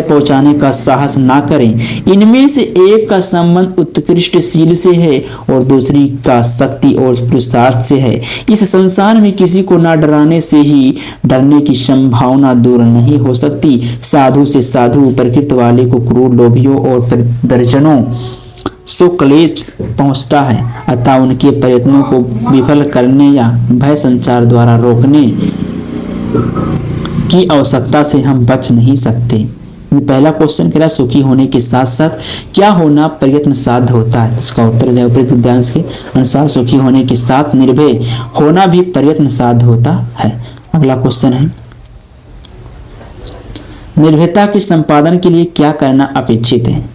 पहुंचाने का साहस ना करें। इनमें से एक का संबंध उत्कृष्ट शील से है और दूसरी का शक्ति और पुरुषार्थ से है। इस संसार में किसी को ना डराने से ही डरने की संभावना दूर नहीं हो सकती। साधु से साधु प्रकृति वाले को क्रूर लोभियों और दर्जनों सो क्लेश पहुंचता है, अतः उनके प्रयत्नों को विफल करने या भय संचार द्वारा रोकने की आवश्यकता से हम बच नहीं सकते। पहला क्वेश्चन कह रहा है सुखी होने के साथ साथ क्या होना प्रयत्न साध्य होता है। इसका उत्तर है उपयुक्त गद्यांश के अनुसार सुखी होने के साथ निर्भय होना भी प्रयत्न साध्य होता है। अगला क्वेश्चन है, निर्भयता के संपादन के लिए क्या करना अपेक्षित है।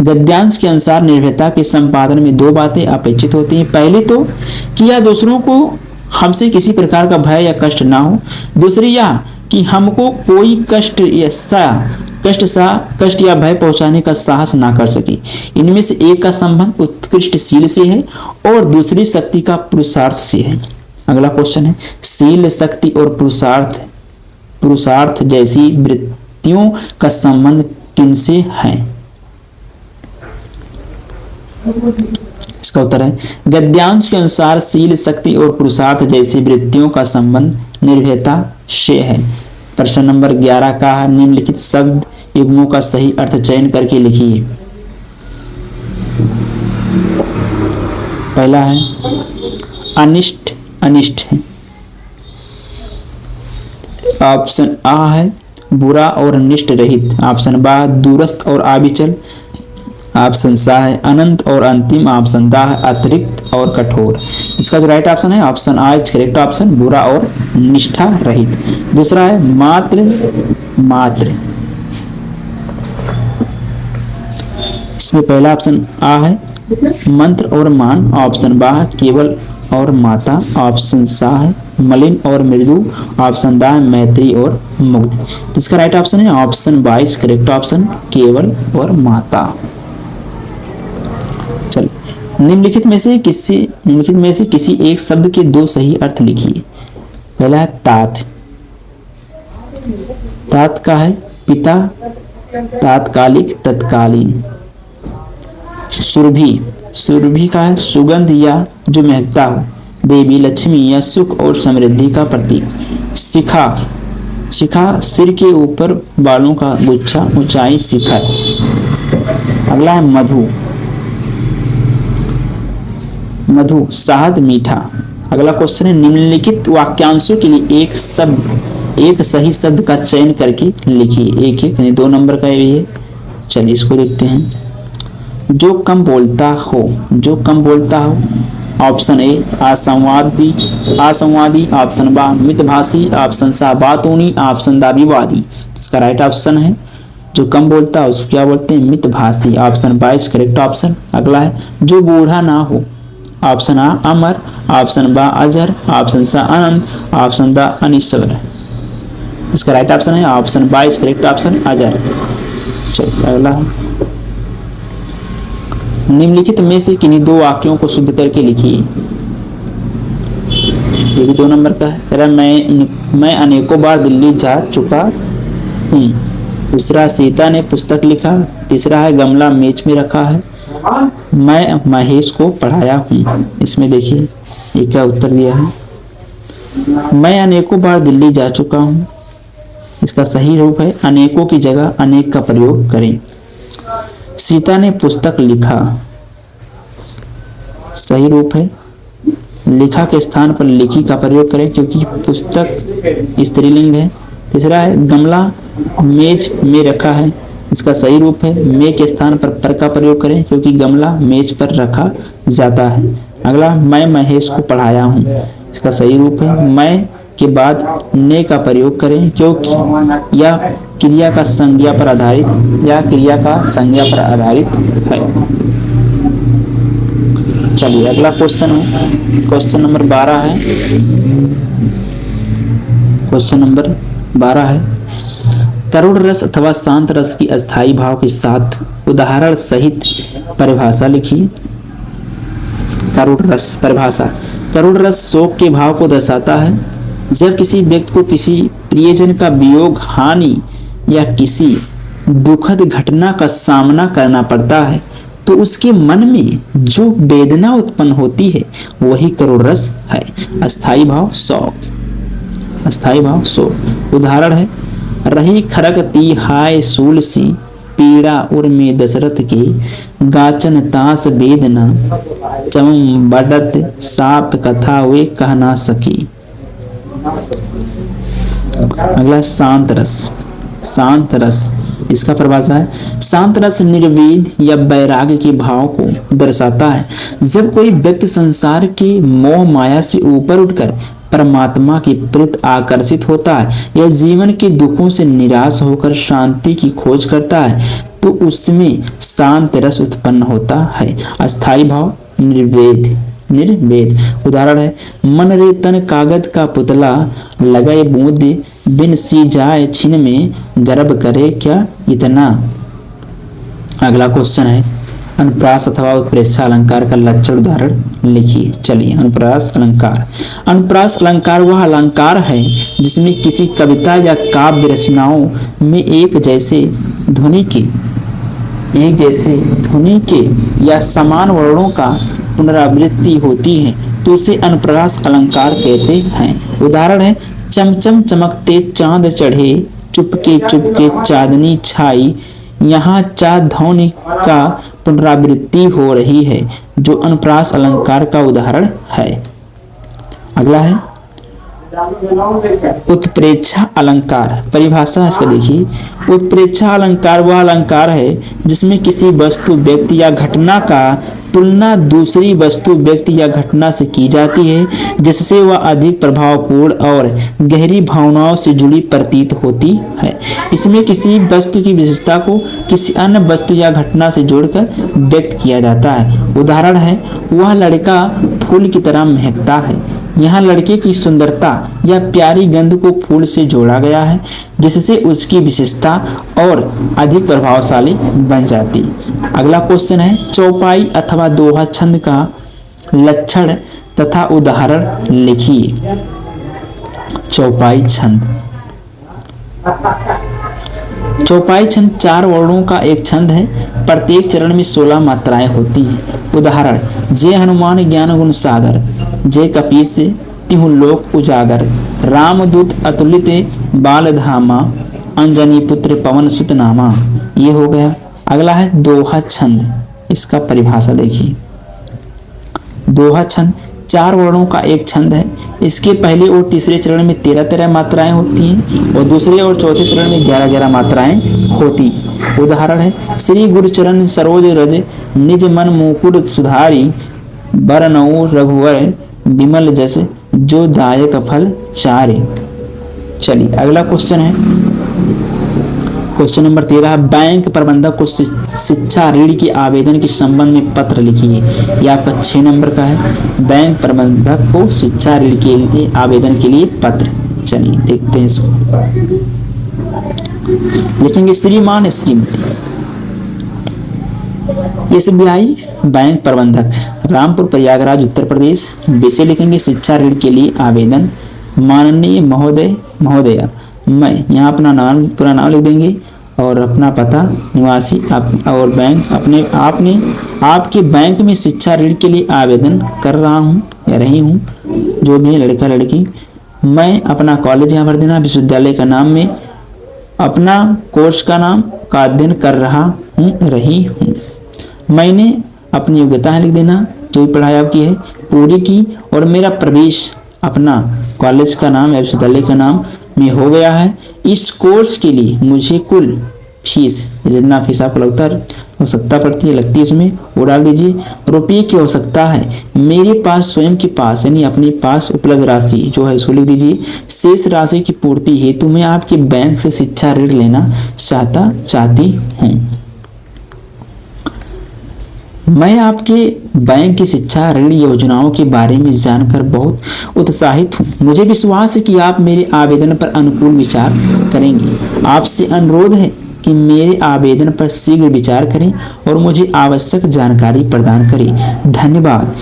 गद्यांश के अनुसार निर्भयता के संपादन में 2 बातें अपेक्षित होती हैं। पहली तो कि यह दूसरों को हमसे किसी प्रकार का भय या कष्ट ना हो, दूसरी यह कि हमको कोई कष्ट या भय पहुंचाने का साहस ना कर सके। इनमें से एक का संबंध उत्कृष्ट शील से है और दूसरी शक्ति का पुरुषार्थ से है। अगला क्वेश्चन है, शील शक्ति और पुरुषार्थ जैसी वृत्तियों का संबंध किनसे है। इसका उत्तर है गद्यांश के अनुसार शील शक्ति और पुरुषार्थ जैसी वृत्तियों का संबंध निर्भयता से है। प्रश्न नंबर 11 का है, निम्नलिखित शब्द युग्मों का सही अर्थ चयन करके लिखिए। पहला है अनिष्ट अनिष्ट है। ऑप्शन आ है बुरा और निष्ठ रहित। ऑप्शन बा दूरस्थ और आबिचल। ऑप्शन सा है अनंत और अंतिम। ऑप्शन दा है अतिरिक्त और कठोर। इसका जो राइट ऑप्शन है ऑप्शन आ इज करेक्ट ऑप्शन, बुरा और निष्ठा रहित। दूसरा है मात्र मात्र। इसमें पहला ऑप्शन आ है मंत्र और मान। ऑप्शन बा है केवल और माता। ऑप्शन सा है मलिन और मृदु। ऑप्शन दा है मैत्री और मुग्ध। इसका राइट ऑप्शन है ऑप्शन बा इज करेक्ट ऑप्शन, केवल और माता। चलिए निम्नलिखित में से किसी एक शब्द के 2 सही अर्थ लिखिए। पहला है तात। तात का है पिता, तात्कालिक तत्कालीन। सुरभि, सुरभि का है सुगंध या जो महकता हो। देवी लक्ष्मी या सुख और समृद्धि का प्रतीक। शिखा, शिखा सिर के ऊपर बालों का गुच्छा, ऊंचाई शिखर। अगला है मधु, मधु शहद मीठा। अगला क्वेश्चन है निम्नलिखित वाक्यांशों के लिए एक सही शब्द का चयन करके लिखिए। एक यानी 2 नंबर का ये है। चलिए इसको देखते हैं। जो कम बोलता हो, जो कम बोलता हो। Option A असंवादी। ऑप्शन बा मितभाषी। ऑप्शन सा बातूनी। ऑप्शन दा विवादी। इसका राइट ऑप्शन है जो कम बोलता है उसको क्या बोलते हैं, मितभाषी। ऑप्शन बा इज करेक्ट ऑप्शन। अगला है जो बूढ़ा ना हो। ऑप्शन आ अमर। ऑप्शन बा अजर। ऑप्शन सा अनंत। ऑप्शन दा अनिश्वर। इसका राइट ऑप्शन है ऑप्शन बा इज करेक्ट ऑप्शन, अजर। चलिए अगला है निम्नलिखित में से किन्हीं 2 वाक्यों को शुद्ध करके लिखिए। ये भी 2 नंबर का है। मैं अनेकों बार दिल्ली जा चुका हूँ। दूसरा सीता ने पुस्तक लिखा। तीसरा है गमला मेज में रखा है। मैं महेश को पढ़ाया हूँ। इसमें देखिए ये क्या उत्तर दिया है। मैं अनेकों बार दिल्ली जा चुका हूँ। इसका सही रूप है अनेकों की जगह अनेक का प्रयोग करें। सीता ने पुस्तक लिखा। सही रूप है। लिखा के स्थान पर लिखी का प्रयोग करें क्योंकि पुस्तक स्त्रीलिंग है। तीसरा है गमला मेज में रखा है, इसका सही रूप है। में के स्थान पर का प्रयोग करें क्योंकि गमला मेज पर रखा जाता है। अगला मैं महेश को पढ़ाया हूँ, इसका सही रूप है। मैं के बाद ने का प्रयोग करें क्योंकि यह क्रिया का संज्ञा पर आधारित है। चलिए अगला क्वेश्चन है, क्वेश्चन नंबर 12 है। क्वेश्चन नंबर 12 है, तरुण रस अथवा शांत रस की अस्थायी भाव के साथ उदाहरण सहित परिभाषा लिखिए। तरुण रस परिभाषा, तरुण रस शोक के भाव को दर्शाता है। जब किसी व्यक्ति को किसी प्रियजन का वियोग, हानि या किसी दुखद घटना का सामना करना पड़ता है तो उसके मन में जो वेदना उत्पन्न होती है वही करुण रस है। अस्थायी भाव शोक, अस्थायी भाव शोक। उदाहरण है, रही खरकती हाय सूल सी, पीड़ा उर्मे दशरथ के, गाचन तास वेदना, चम बढ़त साप कथा वे कह ना सकी। अगला शांत रस, शांत रस इसका परिभाषा है, शांत रस निर्वेद या वैराग्य के भाव को दर्शाता है। जब कोई व्यक्ति संसार के मोह माया से ऊपर उठकर परमात्मा के प्रति आकर्षित होता है या जीवन के दुखों से निराश होकर शांति की खोज करता है तो उसमें शांत रस उत्पन्न होता है। अस्थायी भाव निर्वेद, निर्वेद। उदाहरण है, मन रे तन कागज का पुतला, लगाए बूंद बिन सी जाए छिन में, गर्भ करे क्या इतना। अगला क्वेश्चन है, अनुप्रास अथवा उत्प्रेक्षा अलंकार का लक्षण उदाहरण लिखिए। चलिए अनुप्रास अलंकार, अनुप्रास अलंकार वह अलंकार है जिसमें किसी कविता या काव्य रचनाओं में एक जैसे ध्वनि के या समान वर्णों का पुनरावृत्ति होती है तो उसे अनुप्रास अलंकार कहते हैं। उदाहरण है, चमचम चमकते चांद चढ़े, चुपके चुपके चांदनी छाई, यहाँ चाँद ध्वनि का पुनरावृत्ति हो रही है, जो अनुप्रास अलंकार का उदाहरण है। अगला है उत्प्रेक्षा अलंकार, परिभाषा इसका देखिए। उत्प्रेक्षा अलंकार वह अलंकार है जिसमें किसी वस्तु, व्यक्ति या घटना का तुलना दूसरी वस्तु, व्यक्ति या घटना से की जाती है जिससे वह अधिक प्रभावपूर्ण और गहरी भावनाओं से जुड़ी प्रतीत होती है। इसमें किसी वस्तु की विशेषता को किसी अन्य वस्तु या घटना से जोड़कर व्यक्त किया जाता है। उदाहरण है, वह लड़का फूल की तरह महकता है। यहाँ लड़के की सुंदरता या प्यारी गंध को फूल से जोड़ा गया है जिससे उसकी विशेषता और अधिक प्रभावशाली बन जाती। अगला क्वेश्चन है, चौपाई अथवा दोहा छंद का लक्षण तथा उदाहरण लिखिए। चौपाई छंद, चौपाई छंद 4 वर्णों का एक छंद है। प्रत्येक चरण में 16 मात्राएं होती हैं। उदाहरण, जय हनुमान ज्ञान गुण सागर, जय कपीस तिहु लोक उजागर, रामदूत अतुलित बालधामा, अंजनी पुत्र पवन सुत नामा। ये हो गया। अगला है दोहा छंद, इसका परिभाषा देखिए। दोहा छंद 4 वर्णों का एक छंद है। इसके पहले और तीसरे चरण में 13-13 मात्राएं होती हैं और दूसरे और चौथे चरण में 11-11 मात्राएं होती हैं। उदाहरण है, श्री गुरुचरण सरोज रज, निज मन मुकुट सुधारी, बरनऊ रघुवर विमल जस, जो दायक फल चारे। चलिए अगला क्वेश्चन है, क्वेश्चन नंबर 13, बैंक प्रबंधक को शिक्षा ऋण के आवेदन के संबंध में पत्र लिखिए। यह आपका 6 नंबर का है। बैंक प्रबंधक को शिक्षा ऋण के लिए आवेदन के लिए पत्र। चलिए देखते हैं इसको। लिखेंगे श्रीमान श्रीमती, SBI बैंक प्रबंधक, रामपुर प्रयागराज उत्तर प्रदेश। विषय लिखेंगे शिक्षा ऋण के लिए आवेदन। माननीय महोदय महोदया, मैं यहाँ अपना नाम, पूरा नाम लिख देंगे और अपना पता, निवासी और बैंक आपने आपके बैंक में शिक्षा ऋण के लिए आवेदन कर रहा हूँ या रही हूँ, जो भी लड़का लड़की। मैं अपना कॉलेज यहाँ भर देना, विश्वविद्यालय का नाम में अपना कोर्स का नाम का अध्ययन कर रहा हूँ रही हूँ। मैंने अपनी योग्यता लिख देना, जो भी पढ़ाई आपकी है पूरी की, और मेरा प्रवेश अपना कॉलेज का नाम या विश्वविद्यालय का नाम में हो गया है। इस कोर्स के लिए मुझे कुल फीस, जितना फीस आपको आवश्यकता पड़ती है लगती है इसमें वो डाल दीजिए। रुपये की आवश्यकता है मेरे पास, स्वयं के पास यानी अपने पास उपलब्ध राशि जो है इसको लिख दीजिए। शेष राशि की पूर्ति हेतु मैं आपके बैंक से शिक्षा ऋण लेना चाहती हूँ। मैं आपके बैंक की शिक्षा ऋण योजनाओं के बारे में जानकर बहुत उत्साहित हूँ। मुझे विश्वास है कि आप मेरे आवेदन पर अनुकूल विचार करेंगे। आपसे अनुरोध है कि मेरे आवेदन पर शीघ्र विचार करें और मुझे आवश्यक जानकारी प्रदान करें। धन्यवाद।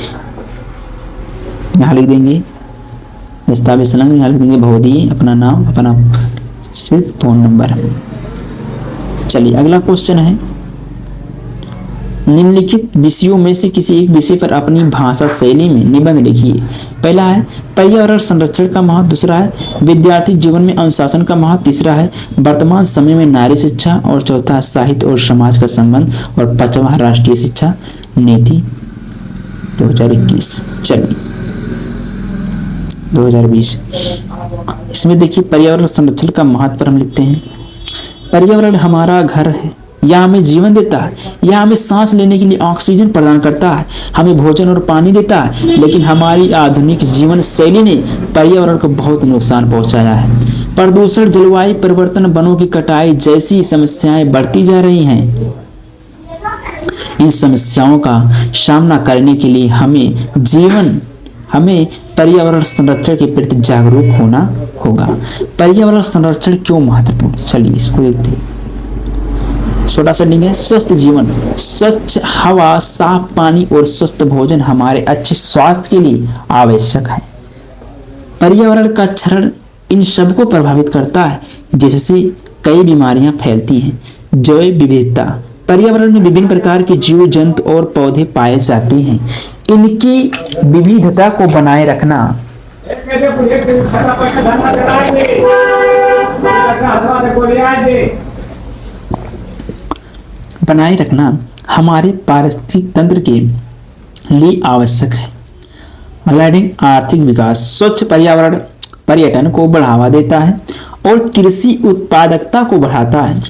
यहाँ लिख देंगे दस्तावेज संलग्न, यहाँ लिख देंगे भवदीय, अपना नाम, अपना फोन नंबर। चलिए अगला क्वेश्चन है, निम्नलिखित विषयों में से किसी एक विषय पर अपनी भाषा शैली में निबंध लिखिए। पहला है पर्यावरण संरक्षण का महत्व, दूसरा है विद्यार्थी जीवन में अनुशासन का महत्व, तीसरा है वर्तमान समय में नारी शिक्षा, और चौथा है साहित्य और समाज का संबंध, और पांचवा राष्ट्रीय शिक्षा नीति 2021। चलिए 2020 इसमें देखिए पर्यावरण संरक्षण का महत्व पर हम लिखते हैं, पर्यावरण हमारा घर है, यह हमें जीवन देता है, यह हमें सांस लेने के लिए ऑक्सीजन प्रदान करता है, हमें भोजन और पानी देता है, लेकिन हमारी आधुनिक जीवन शैली ने पर्यावरण को बहुत नुकसान पहुंचाया है। प्रदूषण, जलवायु परिवर्तन, वनों की कटाई जैसी समस्याएं बढ़ती जा रही हैं। इन समस्याओं का सामना करने के लिए हमें पर्यावरण संरक्षण के प्रति जागरूक होना होगा। पर्यावरण संरक्षण क्यों महत्वपूर्ण, चलिए इसको देखते हैं। छोटा सा लिंक है, स्वस्थ जीवन, स्वच्छ हवा, साफ पानी और स्वस्थ भोजन हमारे अच्छे स्वास्थ्य के लिए आवश्यक है। पर्यावरण का क्षरण इन सबको प्रभावित करता है, जिससे कई बीमारियां फैलती हैं। जैव विविधता, पर्यावरण में विभिन्न प्रकार के जीव जंतु और पौधे पाए जाते हैं। इनकी विविधता को बनाए रखना हमारे पारिस्थितिक तंत्र के लिए आवश्यक है। आर्थिक विकास, स्वच्छ पर्यावरण पर्यटन को बढ़ावा देता है और कृषि उत्पादकता को बढ़ाता है,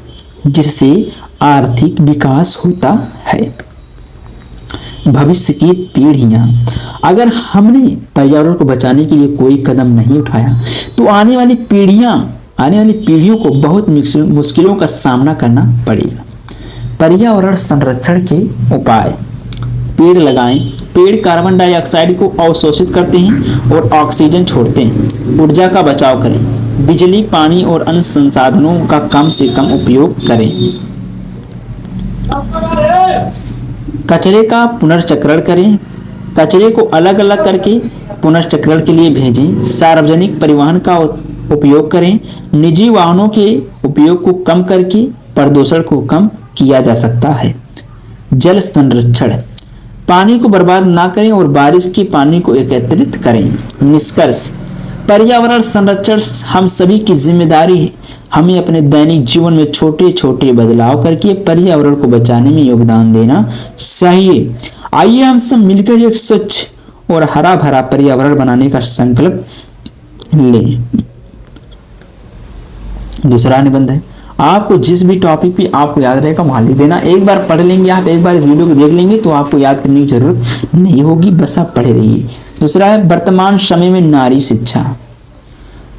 जिससे आर्थिक विकास होता है। भविष्य की पीढ़ियां, अगर हमने पर्यावरण को बचाने के लिए कोई कदम नहीं उठाया तो आने वाली पीढ़ियों को बहुत मुश्किलों का सामना करना पड़ेगा। पर्यावरण संरक्षण के उपाय, पेड़ लगाएं। पेड़ कार्बन डाइऑक्साइड को अवशोषित करते हैं और ऑक्सीजन छोड़ते हैं। ऊर्जा का बचाव करें। बिजली, पानी और अन्य संसाधनों का कम से कम उपयोग करें। कचरे का पुनर्चक्रण करें। कचरे को अलग अलग करके पुनर्चक्रण के लिए भेजें। सार्वजनिक परिवहन का उपयोग करें। निजी वाहनों के उपयोग को कम करके प्रदूषण को कम किया जा सकता है। जल संरक्षण, पानी को बर्बाद ना करें और बारिश के पानी को एकत्रित करें। निष्कर्ष, पर्यावरण संरक्षण हम सभी की जिम्मेदारी है। हमें अपने दैनिक जीवन में छोटे छोटे बदलाव करके पर्यावरण को बचाने में योगदान देना चाहिए। आइए हम सब मिलकर एक स्वच्छ और हरा भरा पर्यावरण बनाने का संकल्प लें। दूसरा निबंध है, आपको जिस भी टॉपिक पे आपको याद रहेगा वहां लिख देना। एक बार पढ़ लेंगे आप, एक बार इस वीडियो को देख लेंगे तो आपको याद करने की जरूरत नहीं होगी, बस आप पढ़े रहिए। दूसरा है वर्तमान समय में नारी शिक्षा।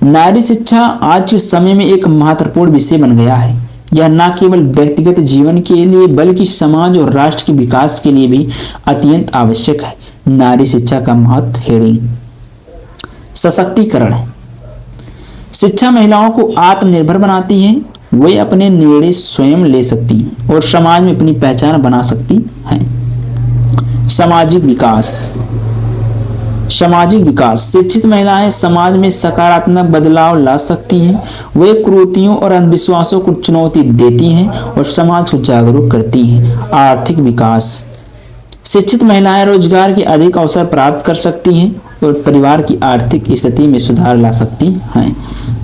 नारी शिक्षा आज के समय में एक महत्वपूर्ण विषय बन गया है। यह न केवल व्यक्तिगत जीवन के लिए बल्कि समाज और राष्ट्र के विकास के लिए भी अत्यंत आवश्यक है। नारी शिक्षा का महत्व, हेडिंग सशक्तिकरण है। शिक्षा महिलाओं को आत्मनिर्भर बनाती है, वे अपने निर्णय स्वयं ले सकती हैं और समाज में अपनी पहचान बना सकती हैं। सामाजिक विकास, शिक्षित महिलाएं समाज में सकारात्मक बदलाव ला सकती हैं। वे कुरीतियों और अंधविश्वासों को चुनौती देती हैं और समाज को जागरूक करती हैं। आर्थिक विकास, शिक्षित महिलाएं रोजगार के अधिक अवसर प्राप्त कर सकती हैं और परिवार की आर्थिक स्थिति में सुधार ला सकती हैं।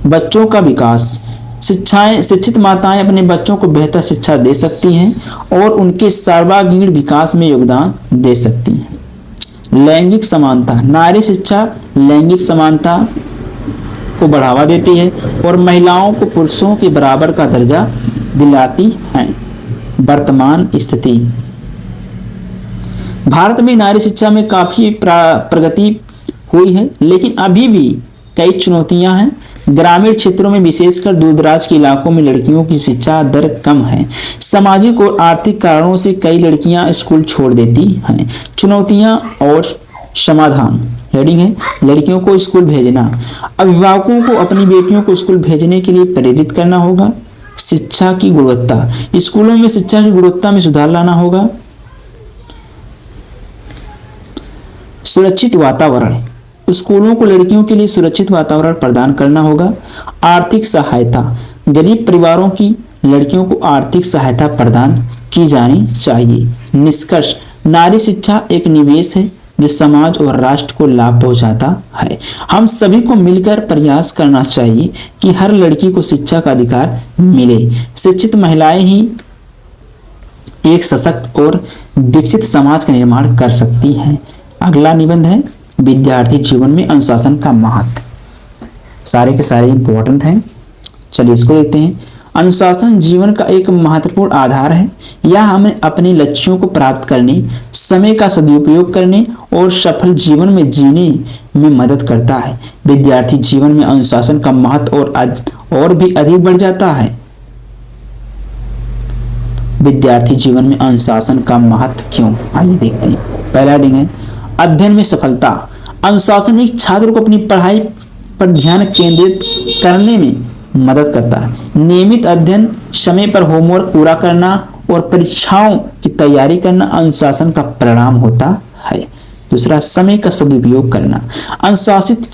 बच्चों का विकास, शिक्षित माताएं अपने बच्चों को बेहतर शिक्षा दे सकती हैं और उनके सर्वांगीण विकास में योगदान दे सकती हैं। लैंगिक समानता, नारी शिक्षा लैंगिक समानता को बढ़ावा देती है और महिलाओं को पुरुषों के बराबर का दर्जा दिलाती है। वर्तमान स्थिति, भारत में नारी शिक्षा में काफी प्रगति हुई है, लेकिन अभी भी कई चुनौतियां हैं। ग्रामीण क्षेत्रों में विशेषकर दूरदराज के इलाकों में लड़कियों की शिक्षा दर कम है। सामाजिक और आर्थिक कारणों से कई लड़कियां स्कूल छोड़ देती हैं। चुनौतियां और समाधान, हेडिंग है लड़कियों को स्कूल भेजना। अभिभावकों को अपनी बेटियों को स्कूल भेजने के लिए प्रेरित करना होगा। शिक्षा की गुणवत्ता, स्कूलों में शिक्षा की गुणवत्ता में सुधार लाना होगा। सुरक्षित वातावरण, स्कूलों को लड़कियों के लिए सुरक्षित वातावरण प्रदान करना होगा। आर्थिक सहायता, गरीब परिवारों की लड़कियों को आर्थिक सहायता प्रदान की जानी चाहिए। निष्कर्ष, नारी शिक्षा एक निवेश है जो समाज और राष्ट्र को लाभ पहुंचाता है। हम सभी को मिलकर प्रयास करना चाहिए कि हर लड़की को शिक्षा का अधिकार मिले। शिक्षित महिलाएं ही एक सशक्त और विकसित समाज का निर्माण कर सकती हैं। अगला निबंध है विद्यार्थी जीवन में अनुशासन का महत्व। सारे के सारे इंपॉर्टेंट हैं, चलिए इसको देखते हैं। अनुशासन जीवन का एक महत्वपूर्ण आधार है। यह हमें अपने लक्ष्यों को प्राप्त करने, समय का सदुपयोग करने और सफल जीवन में जीने में मदद करता है। विद्यार्थी जीवन में अनुशासन का महत्व और भी अधिक बढ़ जाता है। विद्यार्थी जीवन में अनुशासन का महत्व क्यों, आइए देखते हैं। पहला हेडिंग है अध्ययन में सफलता। अनुशासन एक छात्र को अपनी पढ़ाई पर ध्यान केंद्रित करने में मदद करता है। नियमित अध्ययन, समय पर होमवर्क पूरा करना और परीक्षाओं की तैयारी करना अनुशासन का परिणाम होता है। दूसरा, समय का सदुपयोग करना। अनुशासित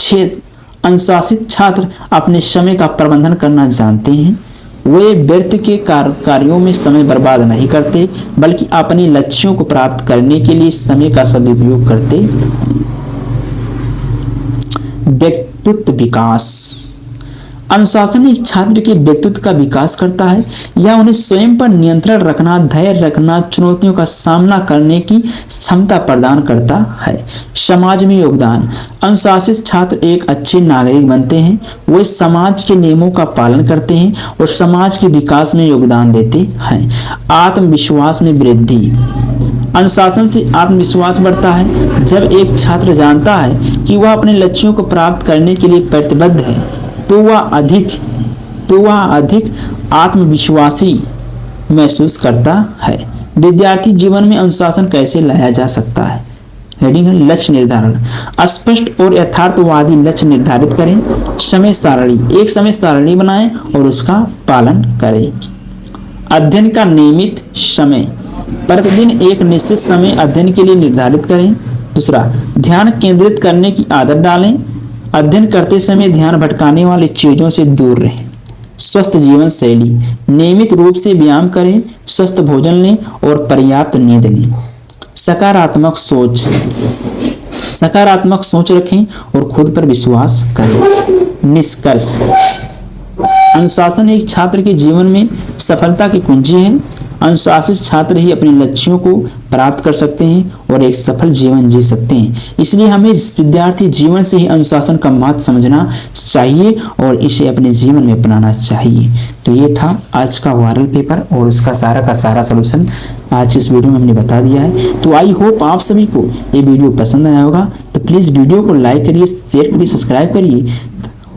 छात्र अपने समय का प्रबंधन करना जानते हैं। वे व्यर्थ के कार्यों में समय बर्बाद नहीं करते, बल्कि अपने लक्ष्यों को प्राप्त करने के लिए समय का सदुपयोग करते हैं। व्यक्तित्व विकास, अनुशासन एक छात्र के व्यक्तित्व का विकास करता है। यह उन्हें स्वयं पर नियंत्रण रखना, धैर्य रखना, चुनौतियों का सामना करने की क्षमता प्रदान करता है। समाज में योगदान, अनुशासित छात्र एक अच्छे नागरिक बनते हैं। वे समाज के नियमों का पालन करते हैं और समाज के विकास में योगदान देते हैं। आत्मविश्वास में वृद्धि, अनुशासन से आत्मविश्वास बढ़ता है। जब एक छात्र जानता है कि वह अपने लक्ष्यों को प्राप्त करने के लिए प्रतिबद्ध है, तो वह अधिक आत्मविश्वासी महसूस करता है। विद्यार्थी जीवन में अनुशासन कैसे लाया जा सकता है? हेडिंग है लक्ष्य निर्धारण। स्पष्ट और यथार्थवादी लक्ष्य निर्धारित करें। समय सारणी, एक समय सारणी बनाएं और उसका पालन करें। अध्ययन का नियमित समय, प्रतिदिन एक निश्चित समय अध्ययन के लिए निर्धारित करें। दूसरा, ध्यान केंद्रित करने की आदत डालें। अध्ययन करते समय ध्यान भटकाने वाली चीजों से दूर रहें। स्वस्थ जीवन शैली, नियमित रूप से व्यायाम करें, स्वस्थ भोजन लें और पर्याप्त नींद लें। सकारात्मक सोच रखें और खुद पर विश्वास करें। निष्कर्ष, अनुशासन एक छात्र के जीवन में सफलता की कुंजी है। अनुशासित छात्र ही अपने लक्ष्यों को प्राप्त कर सकते हैं और एक सफल जीवन जी सकते हैं। इसलिए हमें विद्यार्थी जीवन से ही अनुशासन का महत्व समझना चाहिए और इसे अपने जीवन में अपनाना चाहिए। तो ये था आज का वायरल पेपर और उसका सारा का सारा सलूशन आज इस वीडियो में हमने बता दिया है। तो आई होप आप सभी को ये वीडियो पसंद आया होगा। तो प्लीज़ वीडियो को लाइक करिए, शेयर करिए, सब्सक्राइब करिए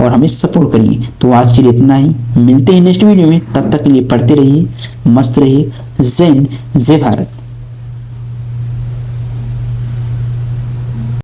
और हमें सपोर्ट करिए। तो आज के लिए इतना ही, मिलते हैं नेक्स्ट वीडियो में। तब तक के लिए पढ़ते रहिए, मस्त रहिए। जय हिंद, जय भारत।